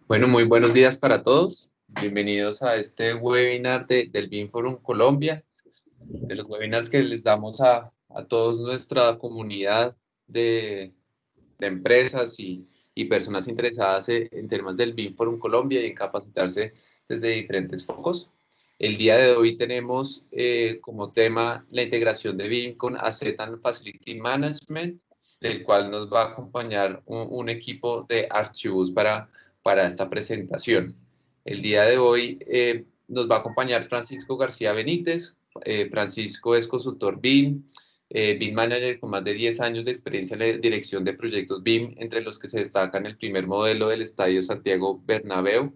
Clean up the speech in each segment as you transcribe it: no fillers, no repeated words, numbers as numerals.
Bueno, muy buenos días para todos. Bienvenidos a este webinar del BIM Forum Colombia, de los webinars que les damos a toda nuestra comunidad de empresas y personas interesadas en temas del BIM Forum Colombia y en capacitarse desde diferentes focos. El día de hoy tenemos como tema la integración de BIM con Asset and Facility Management, del cual nos va a acompañar un equipo de Archibus para esta presentación. El día de hoy nos va a acompañar Francisco García Benítez. Francisco es consultor BIM, BIM Manager con más de 10 años de experiencia en la dirección de proyectos BIM, entre los que se destacan el primer modelo del Estadio Santiago Bernabéu,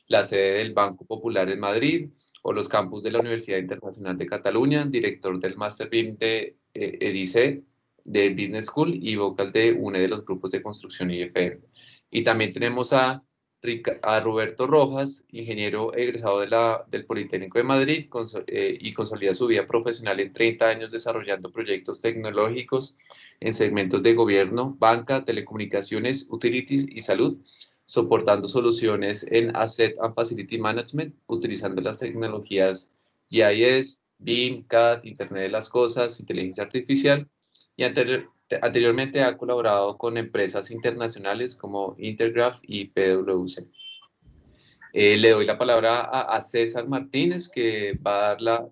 la sede del Banco Popular en Madrid o los campus de la Universidad Internacional de Cataluña, director del Master BIM de EDICE, de Business School y vocal de uno de los grupos de construcción IFM. Y también tenemos a Roberto Rojas, ingeniero egresado del Politécnico de Madrid y consolida su vida profesional en 30 años desarrollando proyectos tecnológicos en segmentos de gobierno, banca, telecomunicaciones, utilities y salud, soportando soluciones en Asset and Facility Management, utilizando las tecnologías GIS, BIM, CAD, Internet de las Cosas, inteligencia artificial, y anteriormente ha colaborado con empresas internacionales como Intergraph y PwC. Le doy la palabra a César Martínez, que va a dar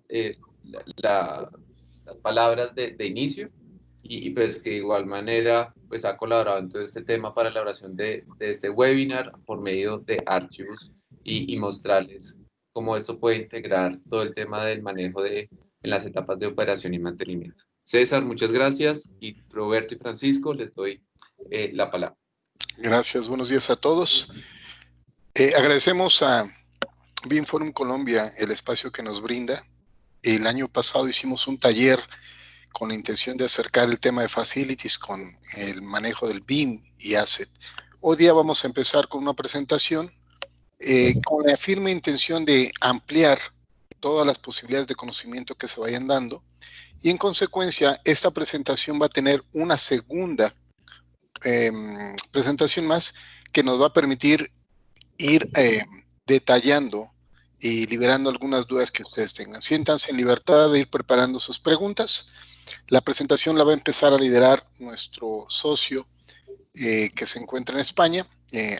las palabras de inicio y pues que de igual manera pues ha colaborado en todo este tema para la elaboración de este webinar por medio de Archibus y mostrarles cómo esto puede integrar todo el tema del manejo en las etapas de operación y mantenimiento. César, muchas gracias, y Roberto y Francisco, les doy la palabra. Gracias, buenos días a todos. Agradecemos a BIM Forum Colombia el espacio que nos brinda. El año pasado hicimos un taller con la intención de acercar el tema de facilities con el manejo del BIM y Asset. Hoy día vamos a empezar con una presentación con la firme intención de ampliar todas las posibilidades de conocimiento que se vayan dando, y en consecuencia esta presentación va a tener una segunda presentación más que nos va a permitir ir detallando y liberando algunas dudas que ustedes tengan. Siéntanse en libertad de ir preparando sus preguntas. La presentación la va a empezar a liderar nuestro socio que se encuentra en España,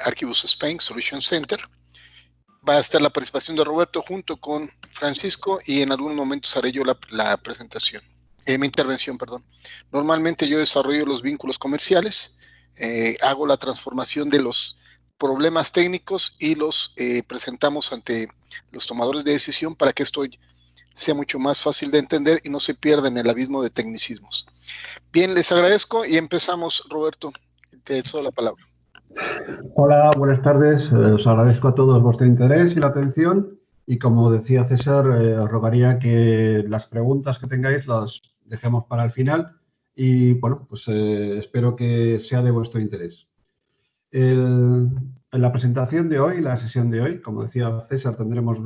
Archibus Spain Solution Center. Va a estar la participación de Roberto junto con Francisco, y en algunos momentos haré yo la presentación, mi intervención, perdón. Normalmente yo desarrollo los vínculos comerciales, hago la transformación de los problemas técnicos y los presentamos ante los tomadores de decisión para que esto sea mucho más fácil de entender y no se pierda en el abismo de tecnicismos. Bien, les agradezco y empezamos. Roberto, te cedo la palabra. Hola, buenas tardes. Os agradezco a todos vuestro interés y la atención, y como decía César, os rogaría que las preguntas que tengáis las dejemos para el final y bueno, pues espero que sea de vuestro interés. En la presentación de hoy, la sesión de hoy, como decía César, tendremos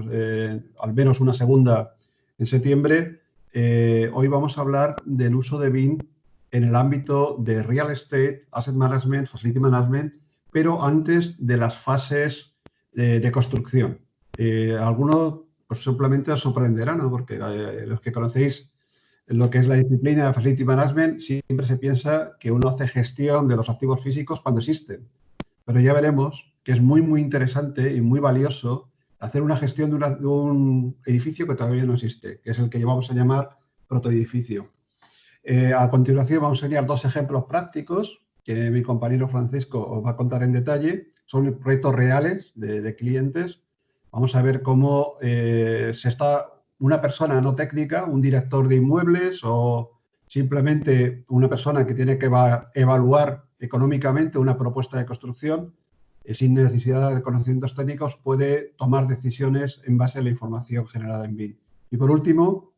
al menos una segunda en septiembre. Hoy vamos a hablar del uso de BIM en el ámbito de Real Estate, Asset Management, Facility Management, pero antes de las fases de construcción. Algunos pues, simplemente os sorprenderá, ¿no? Porque los que conocéis lo que es la disciplina de Facility Management, siempre se piensa que uno hace gestión de los activos físicos cuando existen. Pero ya veremos que es muy, muy interesante y muy valioso hacer una gestión de un edificio que todavía no existe, que es el que vamos a llamar protoedificio. A continuación vamos a enseñar dos ejemplos prácticos que mi compañero Francisco os va a contar en detalle. Son proyectos reales de clientes. Vamos a ver cómo una persona no técnica, un director de inmuebles o simplemente una persona que tiene que evaluar económicamente una propuesta de construcción, sin necesidad de conocimientos técnicos, puede tomar decisiones en base a la información generada en BIM. Y por último,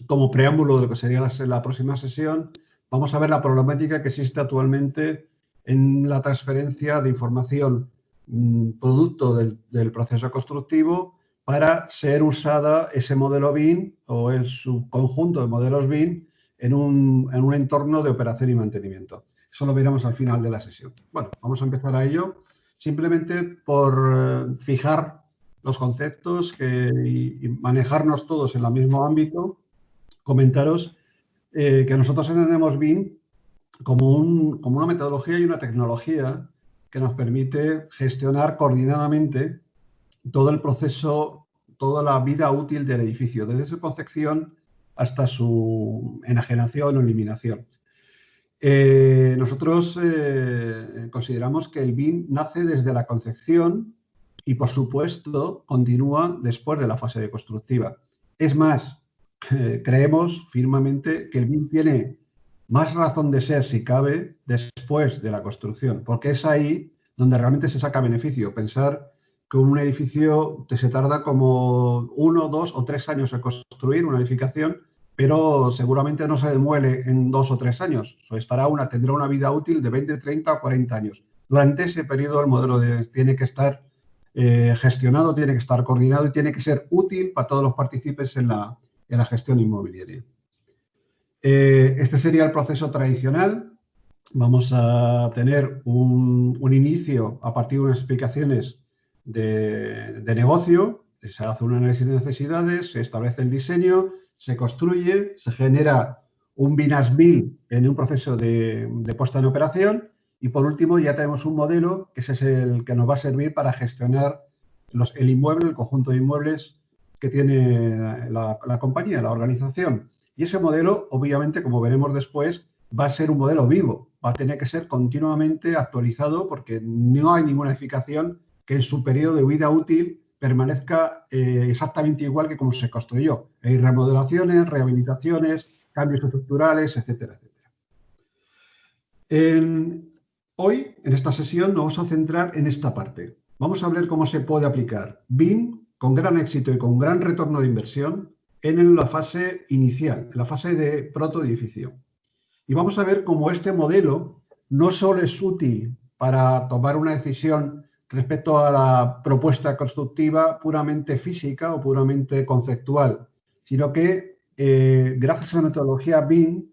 como preámbulo de lo que sería la próxima sesión, vamos a ver la problemática que existe actualmente en la transferencia de información producto del proceso constructivo para ser usada ese modelo BIM o el subconjunto de modelos BIM en un entorno de operación y mantenimiento. Eso lo veremos al final de la sesión. Bueno, vamos a empezar a ello. Simplemente por fijar los conceptos y manejarnos todos en el mismo ámbito, comentaros que nosotros entendemos BIM como una metodología y una tecnología que nos permite gestionar coordinadamente todo el proceso, toda la vida útil del edificio, desde su concepción hasta su enajenación o eliminación. Nosotros consideramos que el BIM nace desde la concepción y, por supuesto, continúa después de la fase constructiva. Es más, creemos firmemente que el BIM tiene más razón de ser, si cabe, después de la construcción, porque es ahí donde realmente se saca beneficio. Pensar que un edificio se tarda como 1, 2 o 3 años en construir una edificación, pero seguramente no se demuele en 2 o 3 años. Tendrá una vida útil de 20, 30 o 40 años. Durante ese periodo el modelo tiene que estar gestionado, tiene que estar coordinado y tiene que ser útil para todos los partícipes en la gestión inmobiliaria. Este sería el proceso tradicional. Vamos a tener un inicio a partir de unas explicaciones de negocio. Se hace un análisis de necesidades, se establece el diseño, se construye, se genera un BIM as built en un proceso de puesta en operación y, por último, ya tenemos un modelo que es el que nos va a servir para gestionar el inmueble, el conjunto de inmuebles que tiene la compañía, la organización. Y ese modelo, obviamente, como veremos después, va a ser un modelo vivo, va a tener que ser continuamente actualizado porque no hay ninguna edificación que en su periodo de vida útil permanezca exactamente igual que como se construyó. Hay remodelaciones, rehabilitaciones, cambios estructurales, etcétera, etcétera. Hoy, en esta sesión, nos vamos a centrar en esta parte. Vamos a ver cómo se puede aplicar BIM con gran éxito y con gran retorno de inversión en la fase inicial, en la fase de protoedificio. Y vamos a ver cómo este modelo no solo es útil para tomar una decisión respecto a la propuesta constructiva puramente física o puramente conceptual, sino que gracias a la metodología BIM,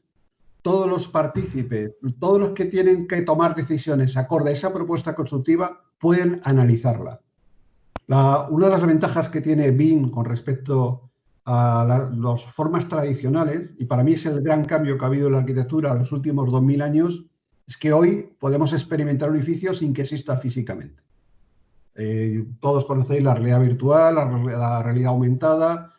todos los partícipes, todos los que tienen que tomar decisiones acorde a esa propuesta constructiva, pueden analizarla. Una de las ventajas que tiene BIM con respecto a las formas tradicionales, y para mí es el gran cambio que ha habido en la arquitectura en los últimos 2000 años, es que hoy podemos experimentar un edificio sin que exista físicamente. Todos conocéis la realidad virtual, la realidad aumentada.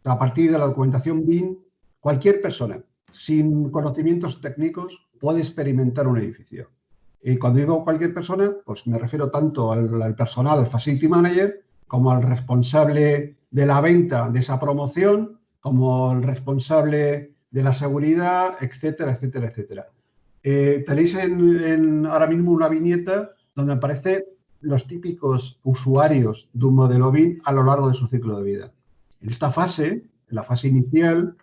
A partir de la documentación BIM, cualquier persona sin conocimientos técnicos puede experimentar un edificio. Y cuando digo cualquier persona, pues me refiero tanto al personal, al facility manager, como al responsable de la venta de esa promoción, como el responsable de la seguridad, etcétera, etcétera, etcétera. Tenéis ahora mismo una viñeta donde aparecen los típicos usuarios de un modelo BIM a lo largo de su ciclo de vida. En esta fase, en la fase inicial,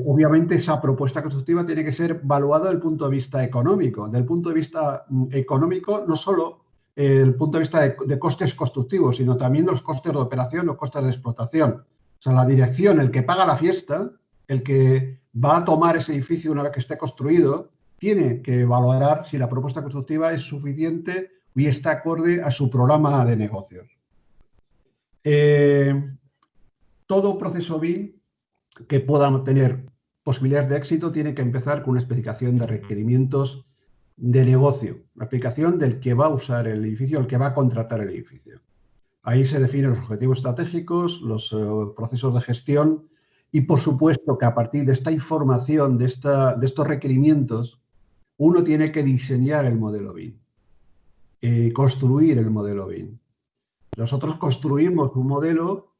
obviamente esa propuesta constructiva tiene que ser evaluada desde el punto de vista económico. Desde el punto de vista económico, no solo el punto de vista de costes constructivos, sino también de los costes de operación, los costes de explotación. O sea, la dirección, el que paga la fiesta, el que va a tomar ese edificio una vez que esté construido, tiene que valorar si la propuesta constructiva es suficiente y está acorde a su programa de negocios. Todo proceso BIM que pueda tener posibilidades de éxito tiene que empezar con una especificación de requerimientos de negocio, la aplicación del que va a usar el edificio, el que va a contratar el edificio. Ahí se definen los objetivos estratégicos, los procesos de gestión y, por supuesto, que a partir de esta información, de estos requerimientos, uno tiene que diseñar el modelo BIM, construir el modelo BIM. Nosotros construimos un modelo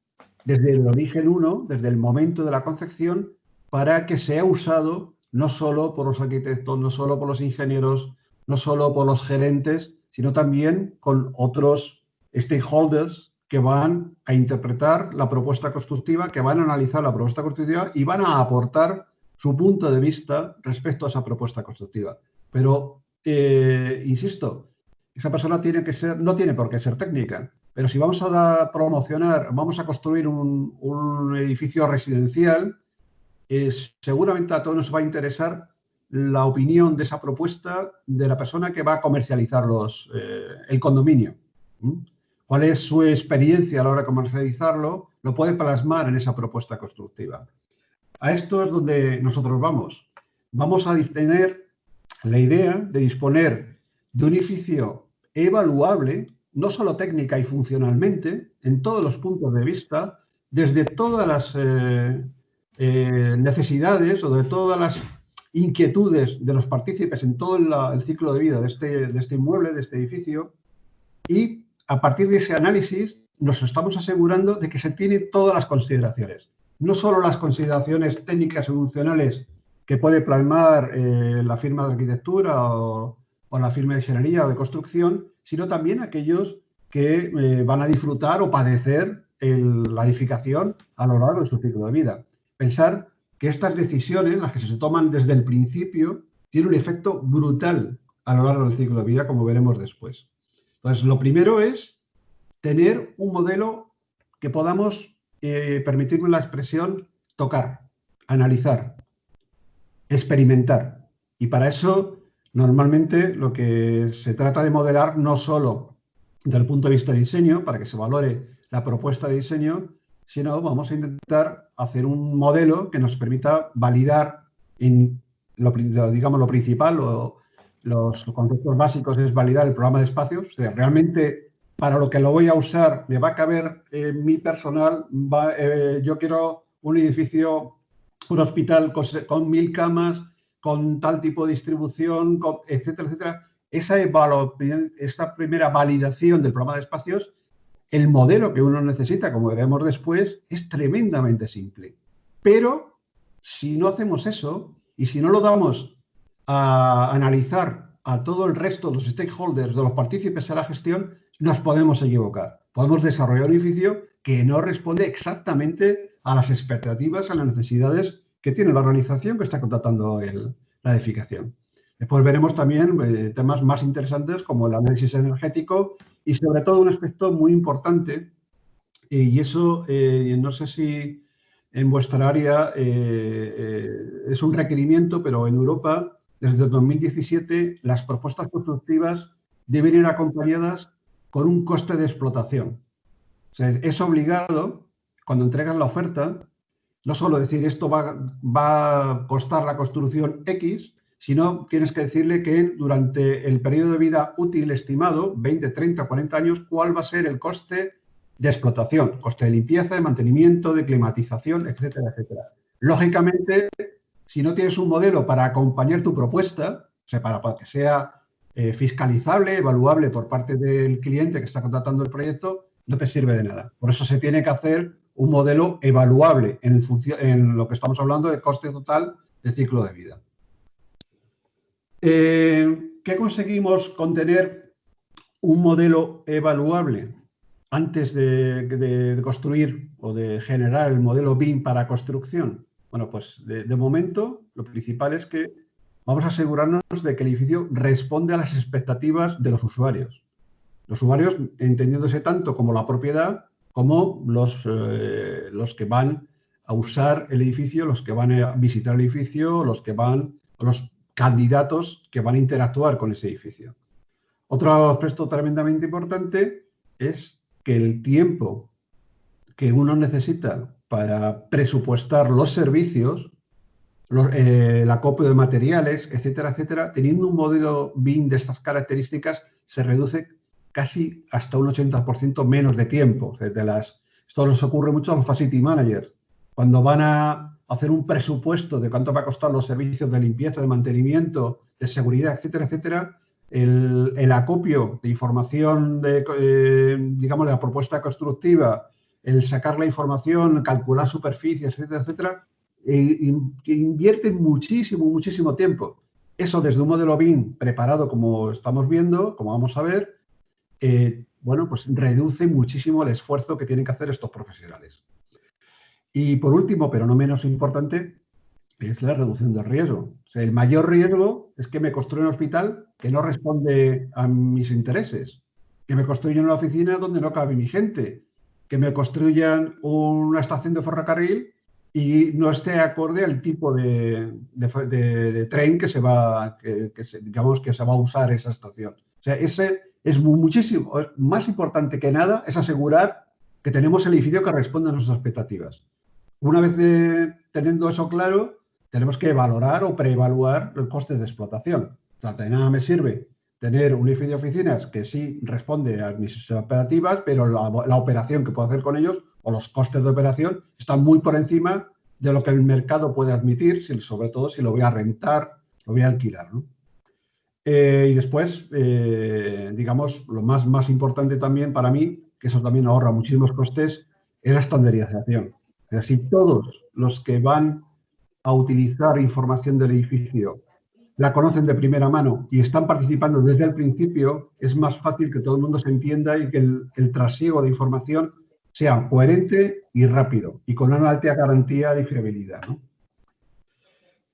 desde el origen 1, desde el momento de la concepción, para que sea usado no solo por los arquitectos, no solo por los ingenieros, no solo por los gerentes, sino también con otros stakeholders que van a interpretar la propuesta constructiva, que van a analizar la propuesta constructiva y van a aportar su punto de vista respecto a esa propuesta constructiva. Pero, insisto, esa persona no tiene por qué ser técnica. Pero si vamos a vamos a construir un edificio residencial, seguramente a todos nos va a interesar la opinión de esa propuesta de la persona que va a comercializar el condominio. ¿Cuál es su experiencia a la hora de comercializarlo? Lo puede plasmar en esa propuesta constructiva. A esto es donde nosotros vamos. Vamos a tener la idea de disponer de un edificio evaluable, no solo técnica y funcionalmente, en todos los puntos de vista, desde todas las necesidades o de todas las inquietudes de los partícipes en todo el ciclo de vida de este inmueble, de este edificio, y a partir de ese análisis nos estamos asegurando de que se tienen todas las consideraciones, no solo las consideraciones técnicas y funcionales que puede plasmar la firma de arquitectura o la firma de ingeniería o de construcción, sino también aquellos que van a disfrutar o padecer la edificación a lo largo de su ciclo de vida. Pensar que estas decisiones, las que se toman desde el principio, tienen un efecto brutal a lo largo del ciclo de vida, como veremos después. Entonces, lo primero es tener un modelo que podamos, permitirme la expresión, tocar, analizar, experimentar. Y para eso, normalmente, lo que se trata de modelar no solo desde el punto de vista de diseño, para que se valore la propuesta de diseño, sino vamos a intentar hacer un modelo que nos permita validar lo principal o los conceptos básicos es validar el programa de espacios. O sea, realmente para lo que lo voy a usar me va a caber mi personal, yo quiero un edificio, un hospital con 1000 camas, con tal tipo de distribución, etcétera, etcétera. Esta primera validación del programa de espacios, el modelo que uno necesita, como veremos después, es tremendamente simple. Pero si no hacemos eso y si no lo damos a analizar a todo el resto de los stakeholders, de los partícipes en la gestión, nos podemos equivocar. Podemos desarrollar un edificio que no responde exactamente a las expectativas, a las necesidades que tiene la organización que está contratando la edificación. Después veremos también temas más interesantes como el análisis energético y sobre todo un aspecto muy importante, y eso no sé si en vuestra área es un requerimiento, pero en Europa desde el 2017 las propuestas constructivas deben ir acompañadas con un coste de explotación. O sea, es obligado, cuando entregas la oferta, no solo decir esto va a costar la construcción X, sino tienes que decirle que durante el periodo de vida útil estimado, 20, 30, 40 años, cuál va a ser el coste de explotación, coste de limpieza, de mantenimiento, de climatización, etcétera, etcétera. Lógicamente, si no tienes un modelo para acompañar tu propuesta, o sea, para que sea fiscalizable, evaluable por parte del cliente que está contratando el proyecto, no te sirve de nada. Por eso se tiene que hacer un modelo evaluable en lo que estamos hablando de coste total de ciclo de vida. ¿Qué conseguimos con tener un modelo evaluable antes de construir o de generar el modelo BIM para construcción? Bueno, pues de momento lo principal es que vamos a asegurarnos de que el edificio responde a las expectativas de los usuarios. Los usuarios entendiéndose tanto como la propiedad como los que van a usar el edificio, los que van a visitar el edificio, los candidatos que van a interactuar con ese edificio. Otro aspecto tremendamente importante es que el tiempo que uno necesita para presupuestar los servicios, el acopio de materiales, etcétera, etcétera, teniendo un modelo BIM de estas características, se reduce casi hasta un 80% menos de tiempo. Esto nos ocurre mucho a los facility managers. Cuando van a hacer un presupuesto de cuánto va a costar los servicios de limpieza, de mantenimiento, de seguridad, etcétera, etcétera, el acopio de información de la propuesta constructiva, el sacar la información, calcular superficies, etcétera, etcétera, que invierten muchísimo, muchísimo tiempo. Eso desde un modelo BIM preparado, como estamos viendo, como vamos a ver, bueno, pues reduce muchísimo el esfuerzo que tienen que hacer estos profesionales. Y por último, pero no menos importante, es la reducción del riesgo. O sea, el mayor riesgo es que me construya un hospital que no responde a mis intereses, que me construyan una oficina donde no cabe mi gente, que me construyan una estación de ferrocarril y no esté acorde al tipo de tren que digamos que se va a usar esa estación. O sea, ese es muchísimo más importante que nada, es asegurar que tenemos el edificio que responda a nuestras expectativas. Una vez teniendo eso claro, tenemos que valorar o preevaluar el coste de explotación. O sea, de nada me sirve tener un edificio de oficinas que sí responde a mis expectativas, pero la operación que puedo hacer con ellos o los costes de operación están muy por encima de lo que el mercado puede admitir, sobre todo si lo voy a rentar, lo voy a alquilar, ¿no? Y después, digamos, lo más importante también para mí, que eso también ahorra muchísimos costes, es la estandarización. Es decir, todos los que van a utilizar información del edificio la conocen de primera mano y están participando desde el principio, es más fácil que todo el mundo se entienda y que el trasiego de información sea coherente y rápido y con una alta garantía de fiabilidad, ¿no?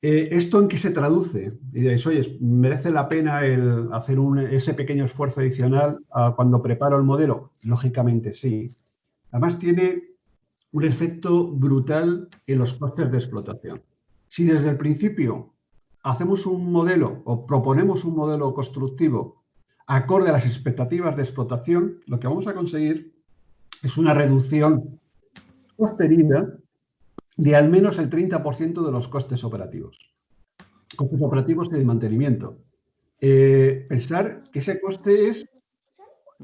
¿Esto en qué se traduce? Y diréis, oye, ¿merece la pena el hacer ese pequeño esfuerzo adicional cuando preparo el modelo? Lógicamente sí. Además tiene un efecto brutal en los costes de explotación. Si desde el principio hacemos un modelo o proponemos un modelo constructivo acorde a las expectativas de explotación, lo que vamos a conseguir es una reducción sostenida de al menos el 30% de los costes operativos y de mantenimiento. Pensar que ese coste es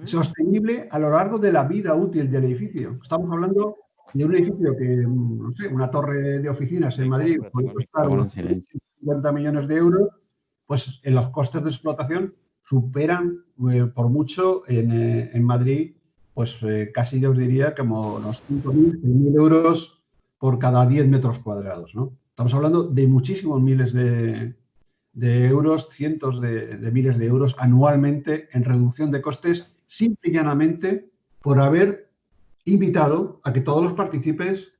sostenible a lo largo de la vida útil del edificio. Estamos hablando de un edificio que, no sé, una torre de oficinas en Madrid puede costar unos 50 millones de euros, pues en los costes de explotación superan por mucho en Madrid, pues casi yo os diría como unos 5.000, 6.000 euros por cada 10 metros cuadrados, ¿no? Estamos hablando de muchísimos miles de euros, cientos de miles de euros anualmente en reducción de costes, simple y llanamente por haber invitado a que todos los partícipes,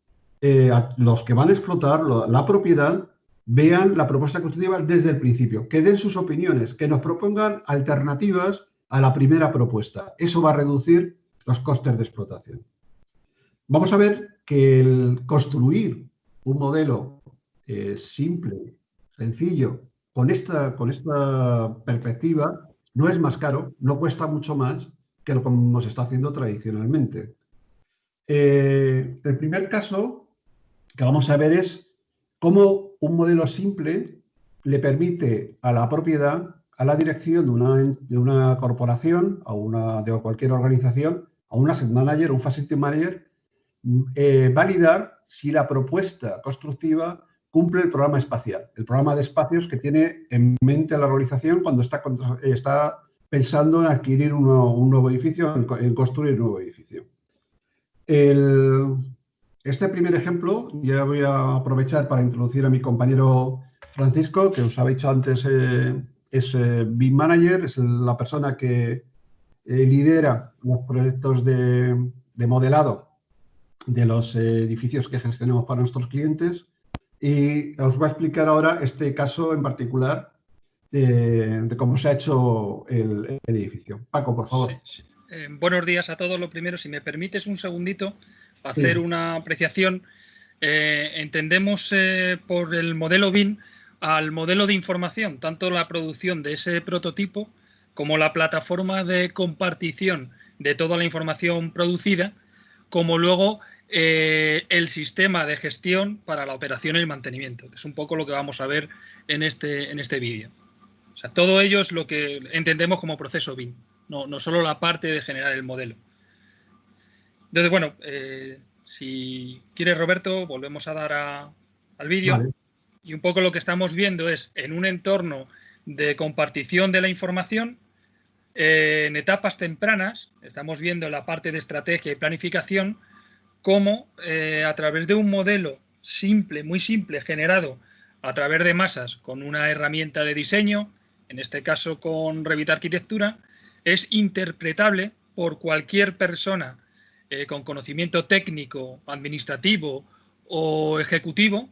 a los que van a explotar la propiedad, vean la propuesta constructiva desde el principio, que den sus opiniones, que nos propongan alternativas a la primera propuesta. Eso va a reducir los costes de explotación. Vamos a ver que el construir un modelo simple, sencillo, con esta perspectiva, no es más caro, no cuesta mucho más que lo como se está haciendo tradicionalmente. El primer caso que vamos a ver es cómo un modelo simple le permite a la propiedad, a la dirección de una corporación o de cualquier organización, a un asset manager, un facility manager, validar si la propuesta constructiva cumple el programa espacial, el programa de espacios que tiene en mente la organización cuando está pensando en adquirir un nuevo edificio, en construir un nuevo edificio. Este primer ejemplo, ya voy a aprovechar para introducir a mi compañero Francisco, que os habéis dicho antes, es BIM Manager, es la persona que lidera los proyectos de modelado de los edificios que gestionamos para nuestros clientes, y os voy a explicar ahora este caso en particular de cómo se ha hecho el edificio. Paco, por favor. Sí. Buenos días a todos. Lo primero, si me permites un segundito, hacer una apreciación. Entendemos por el modelo BIM al modelo de información, tanto la producción de ese prototipo como la plataforma de compartición de toda la información producida, como luego el sistema de gestión para la operación y el mantenimiento, que es un poco lo que vamos a ver en este vídeo. O sea, todo ello es lo que entendemos como proceso BIM, no solo la parte de generar el modelo. Entonces, bueno, si quieres, Roberto, volvemos a dar al vídeo. Vale. Y un poco lo que estamos viendo es en un entorno de compartición de la información, en etapas tempranas, estamos viendo la parte de estrategia y planificación, cómo a través de un modelo simple, muy simple, generado a través de masas con una herramienta de diseño, en este caso con Revit Arquitectura, es interpretable por cualquier persona con conocimiento técnico, administrativo o ejecutivo,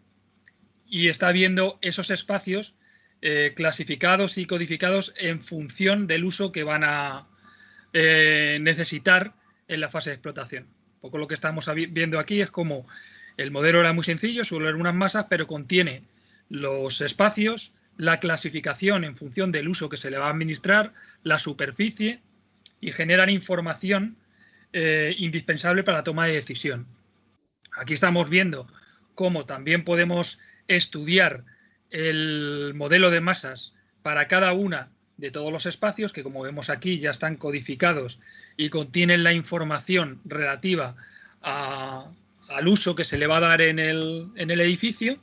y está viendo esos espacios clasificados y codificados en función del uso que van a necesitar en la fase de explotación. Un poco lo que estamos viendo aquí es como El modelo era muy sencillo, solo eran unas masas, pero contiene los espacios, la clasificación en función del uso que se le va a administrar, la superficie, y generan información indispensable para la toma de decisión. Aquí estamos viendo cómo también podemos estudiar el modelo de masas para cada una de todos los espacios, que como vemos aquí ya están codificados y contienen la información relativa al uso que se le va a dar en el edificio,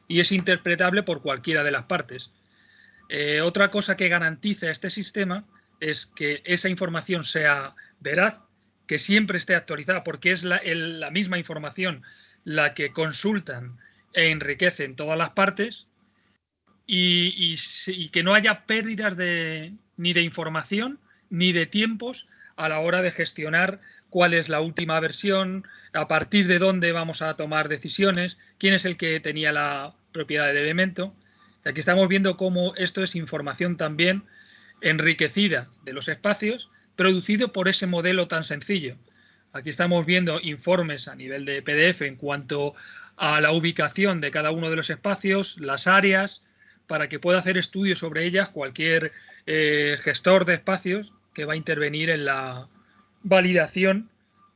y es interpretable por cualquiera de las partes. Otra cosa que garantiza este sistema es que esa información sea veraz, que siempre esté actualizada, porque es la misma información la que consultan e enriquecen todas las partes, y que no haya pérdidas ni de información ni de tiempos a la hora de gestionar cuál es la última versión, a partir de dónde vamos a tomar decisiones, quién es el que tenía la propiedad del elemento. Aquí estamos viendo cómo esto es información también enriquecida de los espacios, producido por ese modelo tan sencillo. Aquí estamos viendo informes a nivel de PDF en cuanto a la ubicación de cada uno de los espacios, las áreas, para que pueda hacer estudios sobre ellas cualquier gestor de espacios que va a intervenir en la validación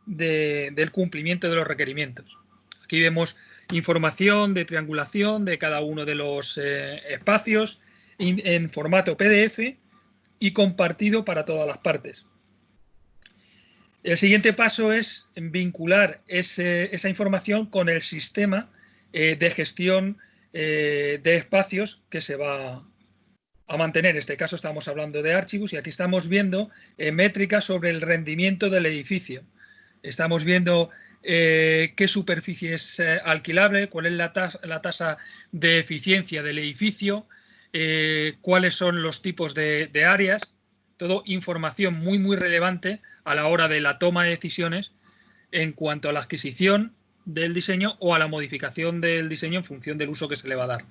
del cumplimiento de los requerimientos. Aquí vemos información de triangulación de cada uno de los espacios en formato PDF y compartido para todas las partes. El siguiente paso es vincular esa información con el sistema de gestión de espacios que se va a mantener. En este caso estamos hablando de Archibus, y aquí estamos viendo métricas sobre el rendimiento del edificio. Estamos viendo qué superficie es alquilable, cuál es la tasa de eficiencia del edificio, cuáles son los tipos de áreas, todo información muy, muy relevante a la hora de la toma de decisiones en cuanto a la adquisición del diseño o a la modificación del diseño en función del uso que se le va a dar.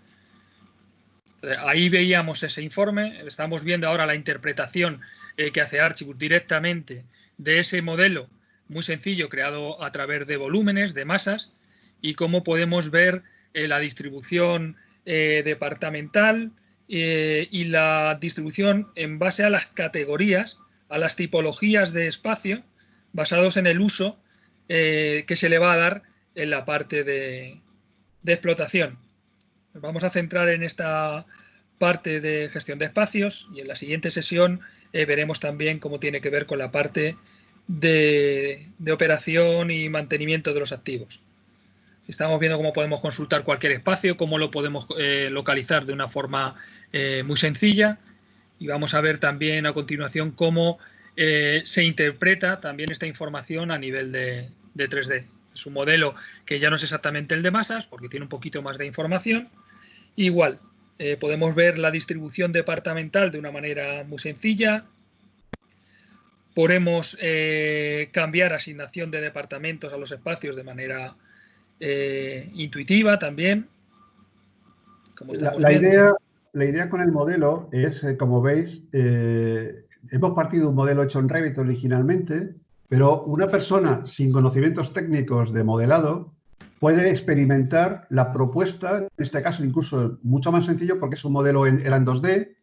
Ahí veíamos ese informe, estamos viendo ahora la interpretación que hace Archibus directamente de ese modelo muy sencillo creado a través de volúmenes, de masas, y cómo podemos ver la distribución departamental y la distribución en base a las categorías, a las tipologías de espacio, basados en el uso que se le va a dar en la parte de explotación. Nos vamos a centrar en esta parte de gestión de espacios, y en la siguiente sesión veremos también cómo tiene que ver con la parte de operación y mantenimiento de los activos. Estamos viendo cómo podemos consultar cualquier espacio, cómo lo podemos localizar de una forma muy sencilla, y vamos a ver también a continuación cómo se interpreta también esta información a nivel de 3D. Es un modelo que ya no es exactamente el de masas, porque tiene un poquito más de información. Igual, podemos ver la distribución departamental de una manera muy sencilla. Podemos cambiar asignación de departamentos a los espacios de manera intuitiva también. Como la idea con el modelo es, como veis, hemos partido de un modelo hecho en Revit originalmente, pero una persona sin conocimientos técnicos de modelado puede experimentar la propuesta, en este caso incluso mucho más sencillo porque es un modelo era en 2D,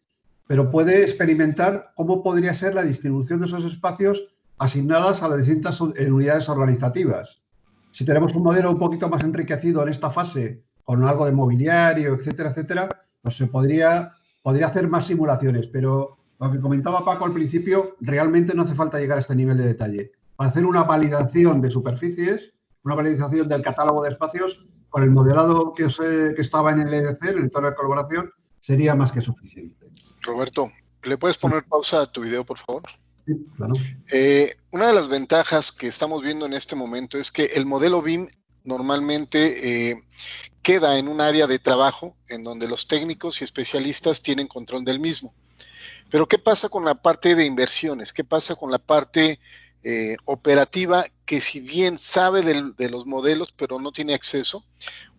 pero puede experimentar cómo podría ser la distribución de esos espacios asignadas a las distintas unidades organizativas. Si tenemos un modelo un poquito más enriquecido en esta fase, con algo de mobiliario, etcétera, etcétera, pues se podría hacer más simulaciones, pero lo que comentaba Paco al principio, realmente no hace falta llegar a este nivel de detalle. Para hacer una validación de superficies, una validación del catálogo de espacios, con el modelado que estaba en el EDC, en el entorno de colaboración, sería más que suficiente. Roberto, ¿le puedes poner pausa a tu video, por favor? Sí, claro. Una de las ventajas que estamos viendo en este momento es que el modelo BIM normalmente queda en un área de trabajo en donde los técnicos y especialistas tienen control del mismo. Pero ¿qué pasa con la parte de inversiones? ¿Qué pasa con la parte operativa que, si bien sabe de los modelos pero no tiene acceso?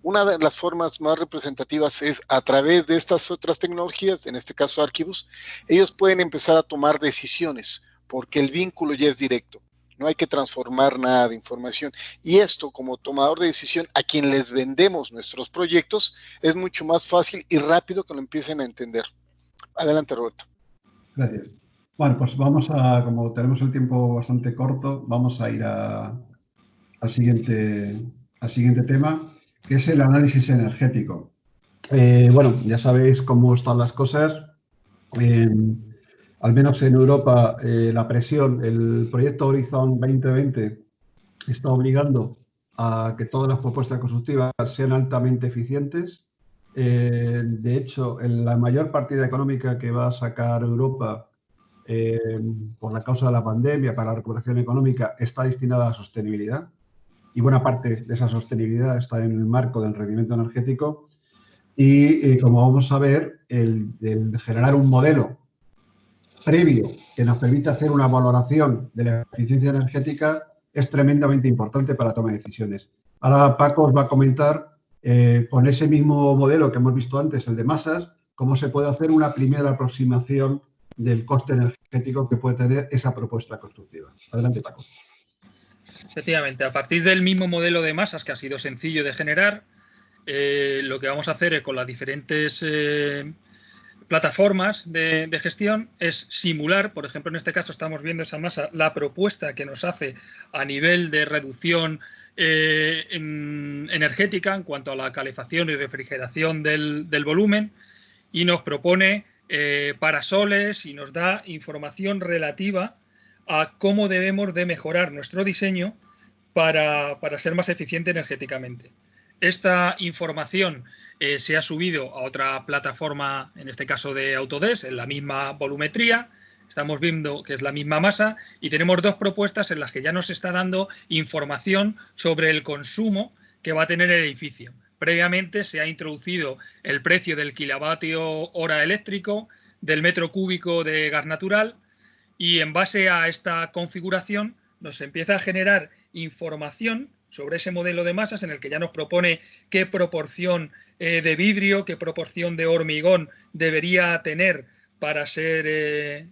Una de las formas más representativas es a través de estas otras tecnologías, en este caso Archibus, ellos pueden empezar a tomar decisiones porque el vínculo ya es directo. no hay que transformar nada de información. Y esto, como tomador de decisión, a quien les vendemos nuestros proyectos, es mucho más fácil y rápido que lo empiecen a entender. Adelante, Roberto. Gracias. Bueno, pues vamos a, como tenemos el tiempo bastante corto, vamos a ir al siguiente tema, que es el análisis energético. Bueno, ya sabéis cómo están las cosas. Al menos en Europa, la presión, el proyecto Horizon 2020 está obligando a que todas las propuestas constructivas sean altamente eficientes. De hecho, la mayor partida económica que va a sacar Europa por la causa de la pandemia para la recuperación económica está destinada a la sostenibilidad, y buena parte de esa sostenibilidad está en el marco del rendimiento energético. Y como vamos a ver, el generar un modelo previo que nos permita hacer una valoración de la eficiencia energética es tremendamente importante para la toma de decisiones. Ahora Paco os va a comentar con ese mismo modelo que hemos visto antes, el de masas, cómo se puede hacer una primera aproximación del coste energético que puede tener esa propuesta constructiva. Adelante, Paco. Efectivamente, a partir del mismo modelo de masas, que ha sido sencillo de generar, lo que vamos a hacer con las diferentes plataformas de gestión es simular, por ejemplo, en este caso estamos viendo esa masa, la propuesta que nos hace a nivel de reducción energética en cuanto a la calefacción y refrigeración del volumen, y nos propone parasoles y nos da información relativa a cómo debemos de mejorar nuestro diseño para ser más eficiente energéticamente. Esta información se ha subido a otra plataforma, en este caso de Autodesk, en la misma volumetría. Estamos viendo que es la misma masa y tenemos dos propuestas en las que ya nos está dando información sobre el consumo que va a tener el edificio. Previamente se ha introducido el precio del kilovatio hora eléctrico, del metro cúbico de gas natural, y en base a esta configuración nos empieza a generar información sobre ese modelo de masas en el que ya nos propone qué proporción de vidrio, qué proporción de hormigón debería tener para ser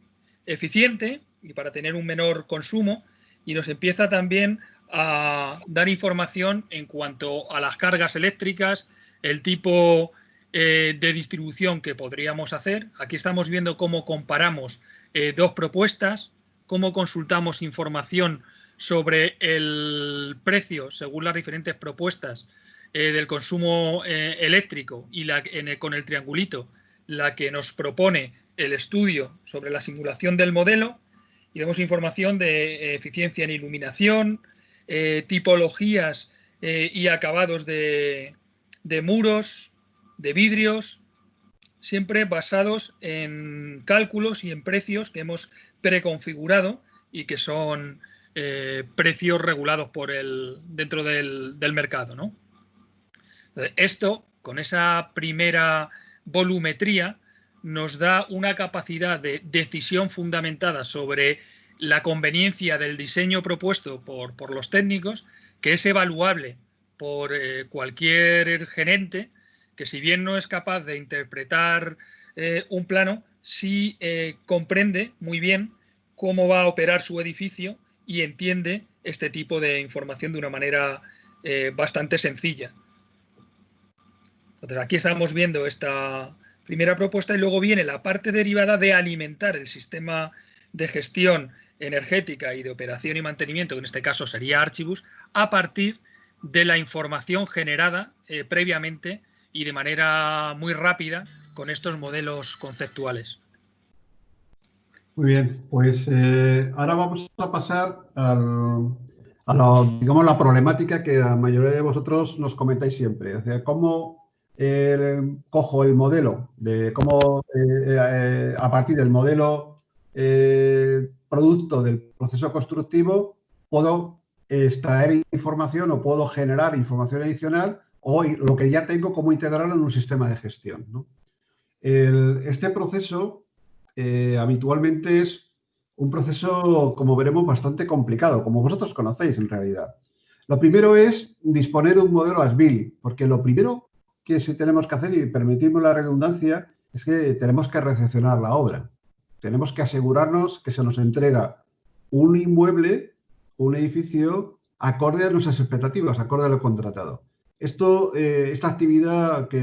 eficiente y para tener un menor consumo, y nos empieza también a dar información en cuanto a las cargas eléctricas, el tipo de distribución que podríamos hacer. Aquí estamos viendo cómo comparamos dos propuestas, cómo consultamos información sobre el precio según las diferentes propuestas del consumo eléctrico, y con el triangulito la que nos propone el estudio sobre la simulación del modelo, y vemos información de eficiencia en iluminación, tipologías y acabados de muros, de vidrios, siempre basados en cálculos y en precios que hemos preconfigurado y que son precios regulados dentro del mercado, ¿no? Entonces, esto, con esa primera volumetría, nos da una capacidad de decisión fundamentada sobre la conveniencia del diseño propuesto por los técnicos, que es evaluable por cualquier gerente, que si bien no es capaz de interpretar un plano, sí comprende muy bien cómo va a operar su edificio y entiende este tipo de información de una manera bastante sencilla. Entonces, aquí estamos viendo esta primera propuesta, y luego viene la parte derivada de alimentar el sistema de gestión energética y de operación y mantenimiento, que en este caso sería Archibus, a partir de la información generada previamente y de manera muy rápida con estos modelos conceptuales. Muy bien, pues ahora vamos a pasar a la problemática que la mayoría de vosotros nos comentáis siempre. O sea, cómo cojo el modelo, de cómo a partir del modelo producto del proceso constructivo puedo extraer información o puedo generar información adicional, o lo que ya tengo, cómo integrarlo en un sistema de gestión, ¿no? Este proceso habitualmente es un proceso, como veremos, bastante complicado, como vosotros conocéis en realidad. Lo primero es disponer de un modelo as-built, porque lo primero que sí tenemos que hacer, y permitirme la redundancia, es que tenemos que recepcionar la obra. Tenemos que asegurarnos que se nos entrega un inmueble un edificio acorde a nuestras expectativas, acorde a lo contratado. Esta actividad que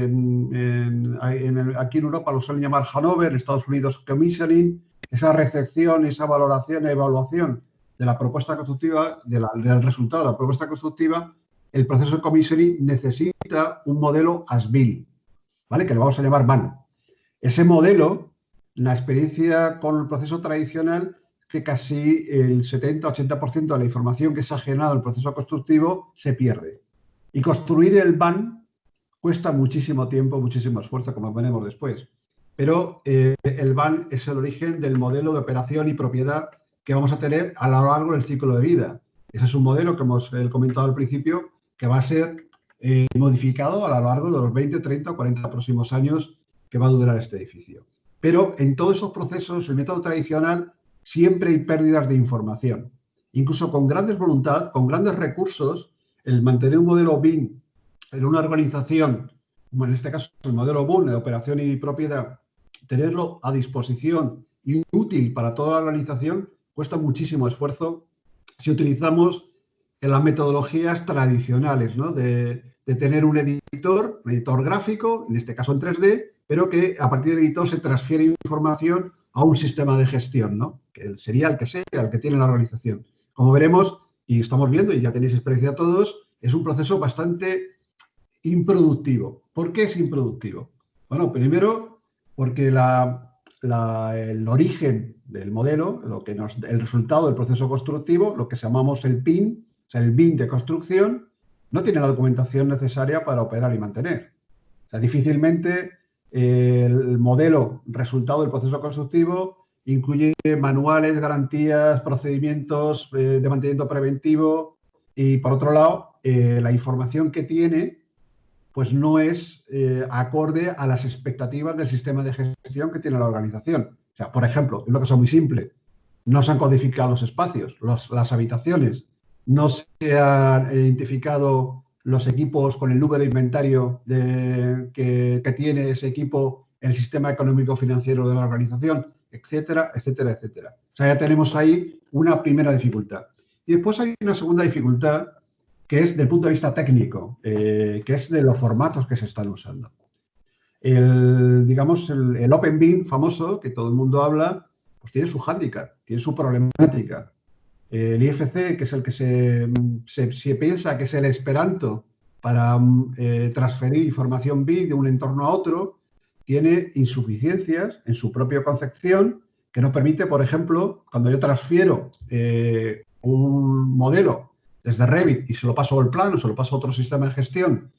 aquí en Europa lo suelen llamar Hanover, en Estados Unidos Commissioning, esa recepción, esa valoración e evaluación de la propuesta constructiva, del resultado de la propuesta constructiva, el proceso de commissioning necesita un modelo as-built, ¿vale? Que lo vamos a llamar BAN. Ese modelo, la experiencia con el proceso tradicional, que casi el 70-80% de la información que se ha generado en el proceso constructivo se pierde. Y construir el BAN cuesta muchísimo tiempo, muchísimo esfuerzo, como veremos después. Pero el BAN es el origen del modelo de operación y propiedad que vamos a tener a lo largo del ciclo de vida. Ese es un modelo que hemos comentado al principio, que va a ser modificado a lo largo de los 20, 30 o 40 próximos años que va a durar este edificio. Pero en todos esos procesos, el método tradicional, siempre hay pérdidas de información. Incluso con grandes voluntad, con grandes recursos, el mantener un modelo BIM en una organización, como en este caso el modelo BUN de operación y propiedad, tenerlo a disposición y útil para toda la organización cuesta muchísimo esfuerzo si utilizamos las metodologías tradicionales, ¿no? de tener un editor gráfico, en este caso en 3D, pero que a partir del editor se transfiere información a un sistema de gestión, ¿no? Que sería el que sea, el que tiene la organización. Como veremos, y estamos viendo, y ya tenéis experiencia todos, es un proceso bastante improductivo. ¿Por qué es improductivo? Bueno, primero, porque el origen del modelo, el resultado del proceso constructivo, lo que llamamos el PIN, o sea, el BIM de construcción, no tiene la documentación necesaria para operar y mantener. O sea, difícilmente el modelo resultado del proceso constructivo incluye manuales, garantías, procedimientos de mantenimiento preventivo y, por otro lado, la información que tiene pues no es acorde a las expectativas del sistema de gestión que tiene la organización. O sea, por ejemplo, una cosa muy simple, no se han codificado los espacios, las habitaciones, no se han identificado los equipos con el número de inventario que tiene ese equipo en el sistema económico-financiero de la organización, etcétera, etcétera, etcétera. O sea, ya tenemos ahí una primera dificultad. Y después hay una segunda dificultad, que es del punto de vista técnico, que es de los formatos que se están usando. Digamos, el Open BIM famoso, que todo el mundo habla, pues tiene su hándicap, tiene su problemática. El IFC, que es el que se piensa que es el Esperanto para transferir información BIM de un entorno a otro, tiene insuficiencias en su propia concepción que nos permite, por ejemplo, cuando yo transfiero un modelo desde Revit y se lo paso al plano, se lo paso a otro sistema de gestión,